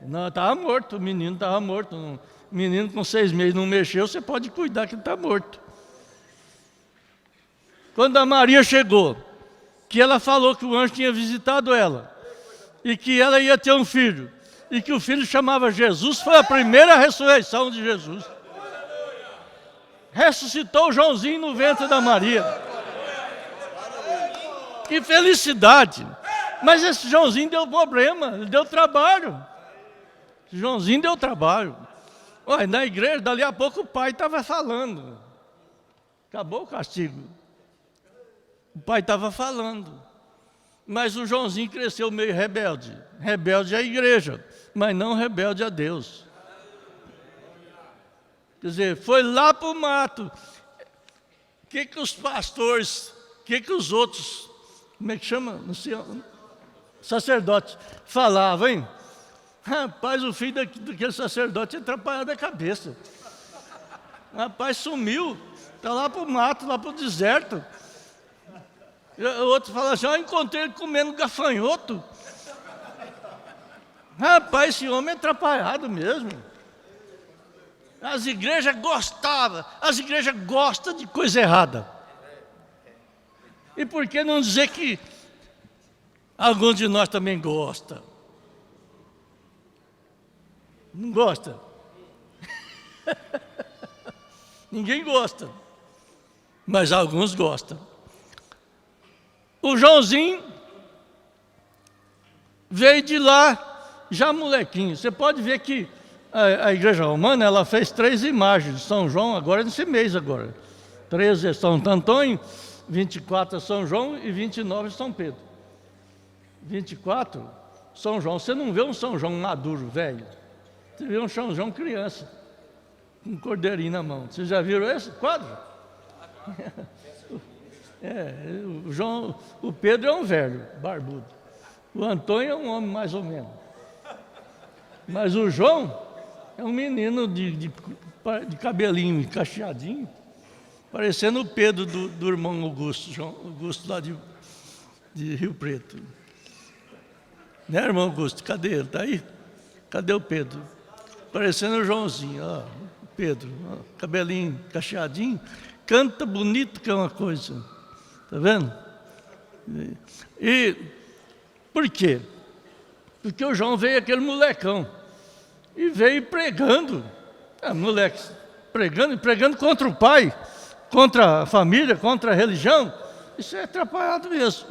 Não, estava morto, o menino estava morto. O menino com 6 meses não mexeu, você pode cuidar que ele está morto. Quando a Maria chegou, que ela falou que o anjo tinha visitado ela, e que ela ia ter um filho, e que o filho chamava Jesus, foi a primeira ressurreição de Jesus. Ressuscitou o Joãozinho no ventre da Maria. Que felicidade! Mas esse Joãozinho deu problema, ele deu trabalho. Esse Joãozinho deu trabalho. Olha, na igreja, dali a pouco o pai estava falando. Acabou o castigo. O pai estava falando. Mas o Joãozinho cresceu meio rebelde. Rebelde à igreja, mas não rebelde a Deus. Quer dizer, foi lá para o mato. O que os pastores, o que os outros, como é que chama? Não sei, sacerdotes, falavam, hein? Rapaz, o filho daquele sacerdote é atrapalhado a cabeça. Rapaz, sumiu, está lá para o mato, lá para o deserto. Outros falam assim, encontrei ele comendo gafanhoto. Rapaz, esse homem é atrapalhado mesmo. As igrejas gostavam, as igrejas gostam de coisa errada. E por que não dizer que alguns de nós também gostam? Não gosta? Ninguém gosta, mas alguns gostam. O Joãozinho veio de lá, já molequinho. Você pode ver que a igreja romana, ela fez 3 imagens de São João, agora nesse mês agora. 13 é São Antônio, 24 é São João e 29 é São Pedro. 24, São João. Você não vê um São João maduro, velho. Você vê um São João criança, com um cordeirinho na mão. Vocês já viram esse quadro? O Pedro é um velho, barbudo. O Antônio é um homem mais ou menos. Mas o João é um menino de cabelinho encaixadinho, parecendo o Pedro do irmão Augusto, João Augusto lá de Rio Preto. Né, irmão Augusto? Cadê ele? Está aí? Cadê o Pedro? Parecendo o Joãozinho, ó, o Pedro, ó, cabelinho encaixadinho, canta bonito que é uma coisa. Está vendo? E por quê? Porque o João veio aquele molecão e veio pregando, moleque, pregando contra o pai, contra a família, contra a religião. Isso é atrapalhado mesmo.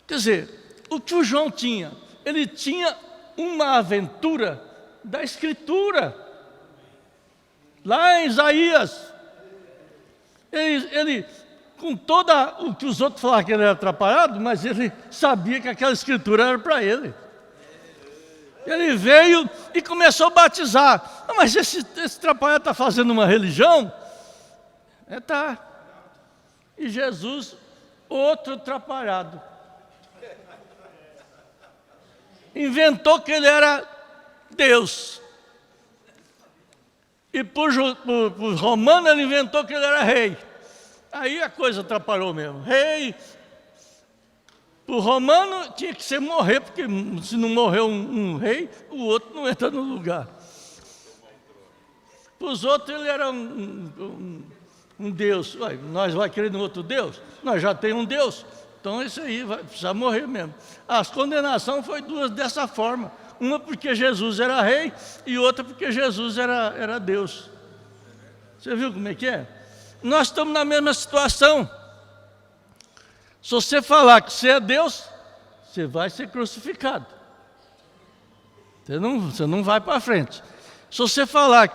Quer dizer, o que o João tinha? Ele tinha uma aventura da Escritura. Lá em Isaías, ele com toda o que os outros falavam que ele era atrapalhado, mas ele sabia que aquela Escritura era para ele. Ele veio e começou a batizar. Mas esse atrapalhado está fazendo uma religião? Tá. E Jesus, outro atrapalhado, inventou que ele era Deus. E por romano ele inventou que ele era rei. Aí a coisa atrapalhou mesmo. Rei, para o romano tinha que ser morrer, porque se não morreu um rei, o outro não entra no lugar. Para os outros ele era um um Deus. Ué, nós vamos crer no outro Deus? Nós já temos um Deus. Então isso aí vai precisar morrer mesmo. As condenações foi duas dessa forma. Uma porque Jesus era rei e outra porque Jesus era Deus. Você viu como é que é? Nós estamos na mesma situação. Se você falar que você é Deus, você vai ser crucificado. Você não vai para frente. Se você falar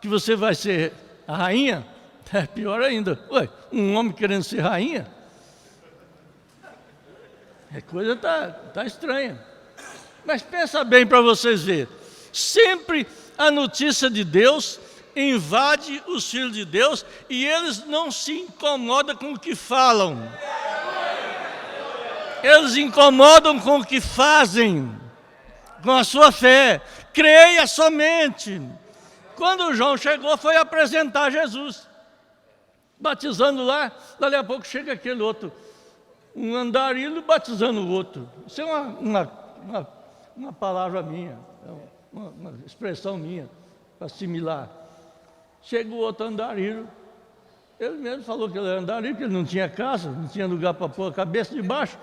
que você vai ser a rainha, é pior ainda. Ué, um homem querendo ser rainha? A coisa tá estranha. Mas pensa bem para vocês verem. Sempre a notícia de Deus invade os filhos de Deus e eles não se incomodam com o que falam. Eles incomodam com o que fazem, com a sua fé. Creia somente. Quando João chegou, foi apresentar Jesus. Batizando lá, dali a pouco chega aquele outro, um andarilho batizando o outro. Isso é uma palavra minha, uma expressão minha, para assimilar. Chega o outro andarilho, ele mesmo falou que ele era andarilho, que ele não tinha casa, não tinha lugar para pôr a cabeça de baixo.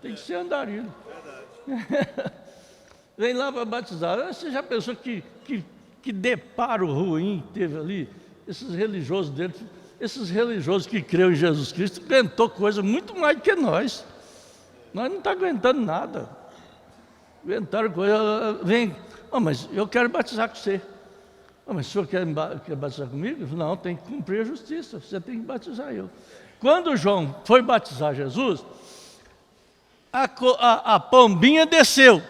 Tem que ser andarilho. Vem lá para batizar. Você já pensou que deparo ruim teve ali? Esses religiosos dentro, esses religiosos que creram em Jesus Cristo, aguentou coisa muito mais do que nós. Nós não estamos aguentando nada. Aguentaram coisa. Vem, mas eu quero batizar com você. Mas o senhor quer batizar comigo? Não, tem que cumprir a justiça. Você tem que batizar eu. Quando João foi batizar Jesus, a pombinha desceu,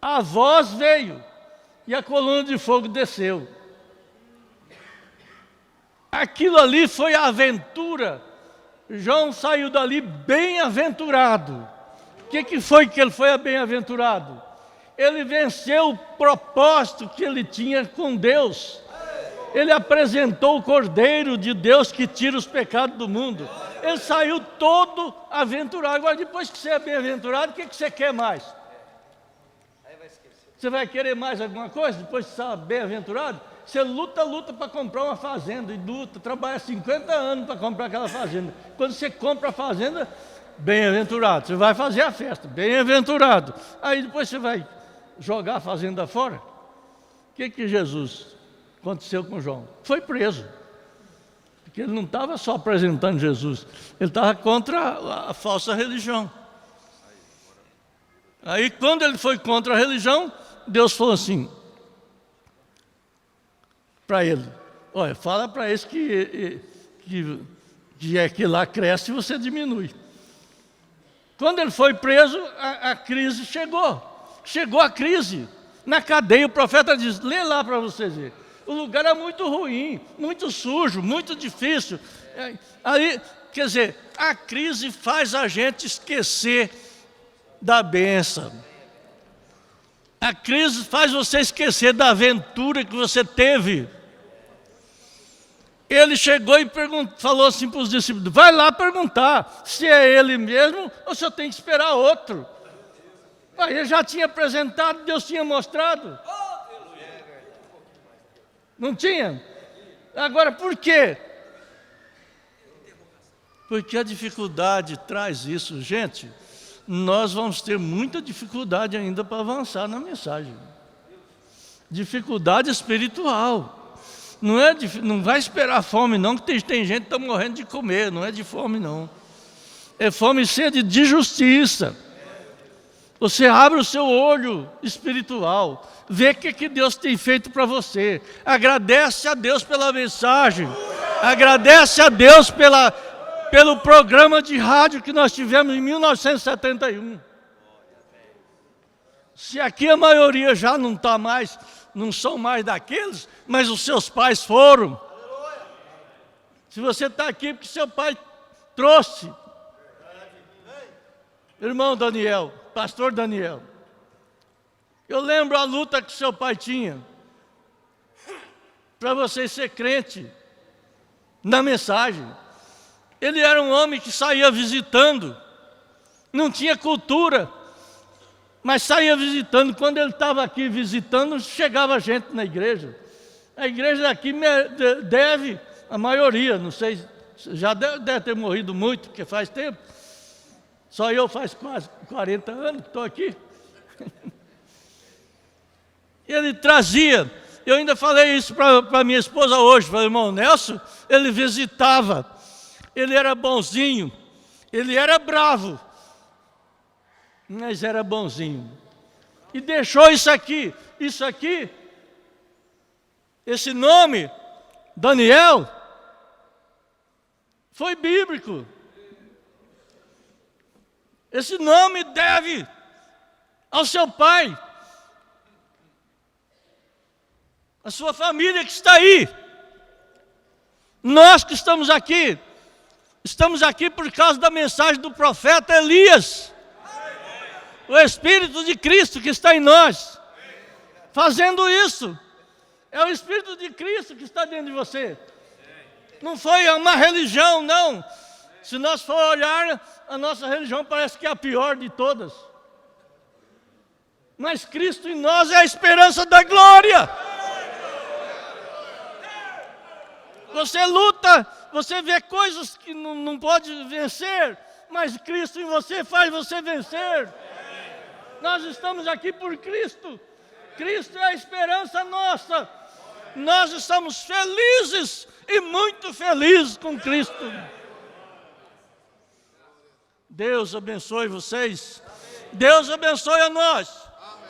a voz veio e a coluna de fogo desceu. Aquilo ali foi a aventura. João saiu dali bem-aventurado. O que foi que ele foi bem-aventurado? Ele venceu o propósito que ele tinha com Deus. Ele apresentou o Cordeiro de Deus que tira os pecados do mundo. Ele saiu todo aventurado. Agora, depois que você é bem-aventurado, o que você quer mais? Você vai querer mais alguma coisa depois que você está bem-aventurado? Você luta para comprar uma fazenda, e luta, trabalha 50 anos para comprar aquela fazenda. Quando você compra a fazenda, bem-aventurado. Você vai fazer a festa, bem-aventurado. Aí depois você vai jogar a fazenda fora. O que Jesus aconteceu com João? Foi preso. Porque ele não estava só apresentando Jesus, ele estava contra a falsa religião. Aí quando ele foi contra a religião, Deus falou assim para ele: olha, fala para eles que lá cresce e você diminui. Quando ele foi preso, a crise chegou. Chegou a crise. Na cadeia, o profeta diz, lê lá para vocês verem. O lugar é muito ruim, muito sujo, muito difícil. Aí, quer dizer, a crise faz a gente esquecer da bênção. A crise faz você esquecer da aventura que você teve. Ele chegou e falou assim para os discípulos: vai lá perguntar se é ele mesmo ou se eu tenho que esperar outro. Aí ele já tinha apresentado, Deus tinha mostrado. Não tinha? Agora por quê? Porque a dificuldade traz isso. Gente, nós vamos ter muita dificuldade ainda para avançar na mensagem. Dificuldade espiritual. Não vai esperar fome não, que tem gente que está morrendo de comer. Não é de fome não. É fome e sede de justiça. Você abre o seu olho espiritual, vê o que Deus tem feito para você. Agradece a Deus pela mensagem. Agradece a Deus pelo programa de rádio que nós tivemos em 1971. Se aqui a maioria já não está mais, não são mais daqueles, mas os seus pais foram. Se você está aqui porque seu pai trouxe. Irmão Daniel, pastor Daniel, eu lembro a luta que seu pai tinha para você ser crente na mensagem. Ele era um homem que saía visitando, não tinha cultura, mas saía visitando. Quando ele estava aqui visitando, chegava gente na igreja. A igreja daqui deve A maioria, não sei, já deve ter morrido muito, porque faz tempo. Só eu faz quase 40 anos que estou aqui. Ele trazia, eu ainda falei isso para minha esposa hoje, para o irmão Nelson, ele visitava, ele era bonzinho, ele era bravo, mas era bonzinho. E deixou isso aqui, esse nome, Daniel, foi bíblico. Esse nome deve ao seu pai, a sua família que está aí. Nós que estamos aqui por causa da mensagem do profeta Elias. O Espírito de Cristo que está em nós, fazendo isso. É o Espírito de Cristo que está dentro de você. Não foi uma religião, não. Se nós for olhar, a nossa religião parece que é a pior de todas. Mas Cristo em nós é a esperança da glória. Você luta, você vê coisas que não pode vencer, mas Cristo em você faz você vencer. Nós estamos aqui por Cristo. Cristo é a esperança nossa. Nós estamos felizes e muito felizes com Cristo. Deus abençoe vocês. Deus abençoe a nós.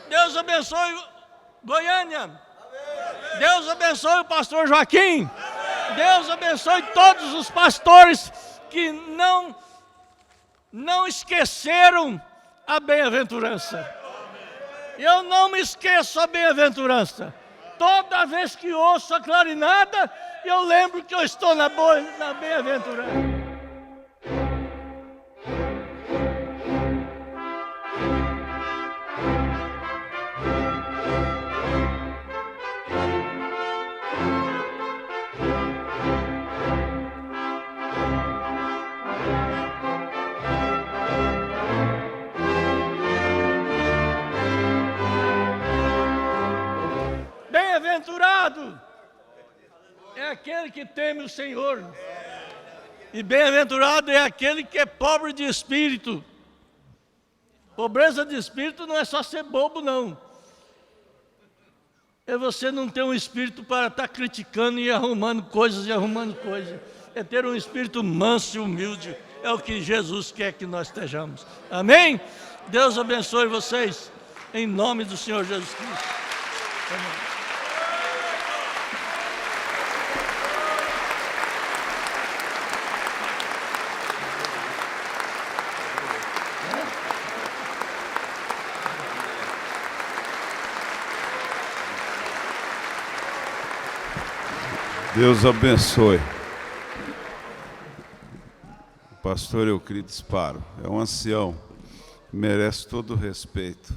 Deus abençoe Goiânia. Deus abençoe o pastor Joaquim. Deus abençoe todos os pastores que não esqueceram a bem-aventurança. Eu não me esqueço a bem-aventurança. Toda vez que ouço a clarinada, eu lembro que eu estou na bem-aventurança. Bem-aventurado é aquele que teme o Senhor, e bem-aventurado é aquele que é pobre de espírito. Pobreza de espírito não é só ser bobo, não. É você não ter um espírito para estar criticando e arrumando coisas. É ter um espírito manso e humilde. É o que Jesus quer que nós estejamos. Amém? Deus abençoe vocês, em nome do Senhor Jesus Cristo. Amém. Deus abençoe. O pastor Euclides Paro é um ancião, merece todo o respeito.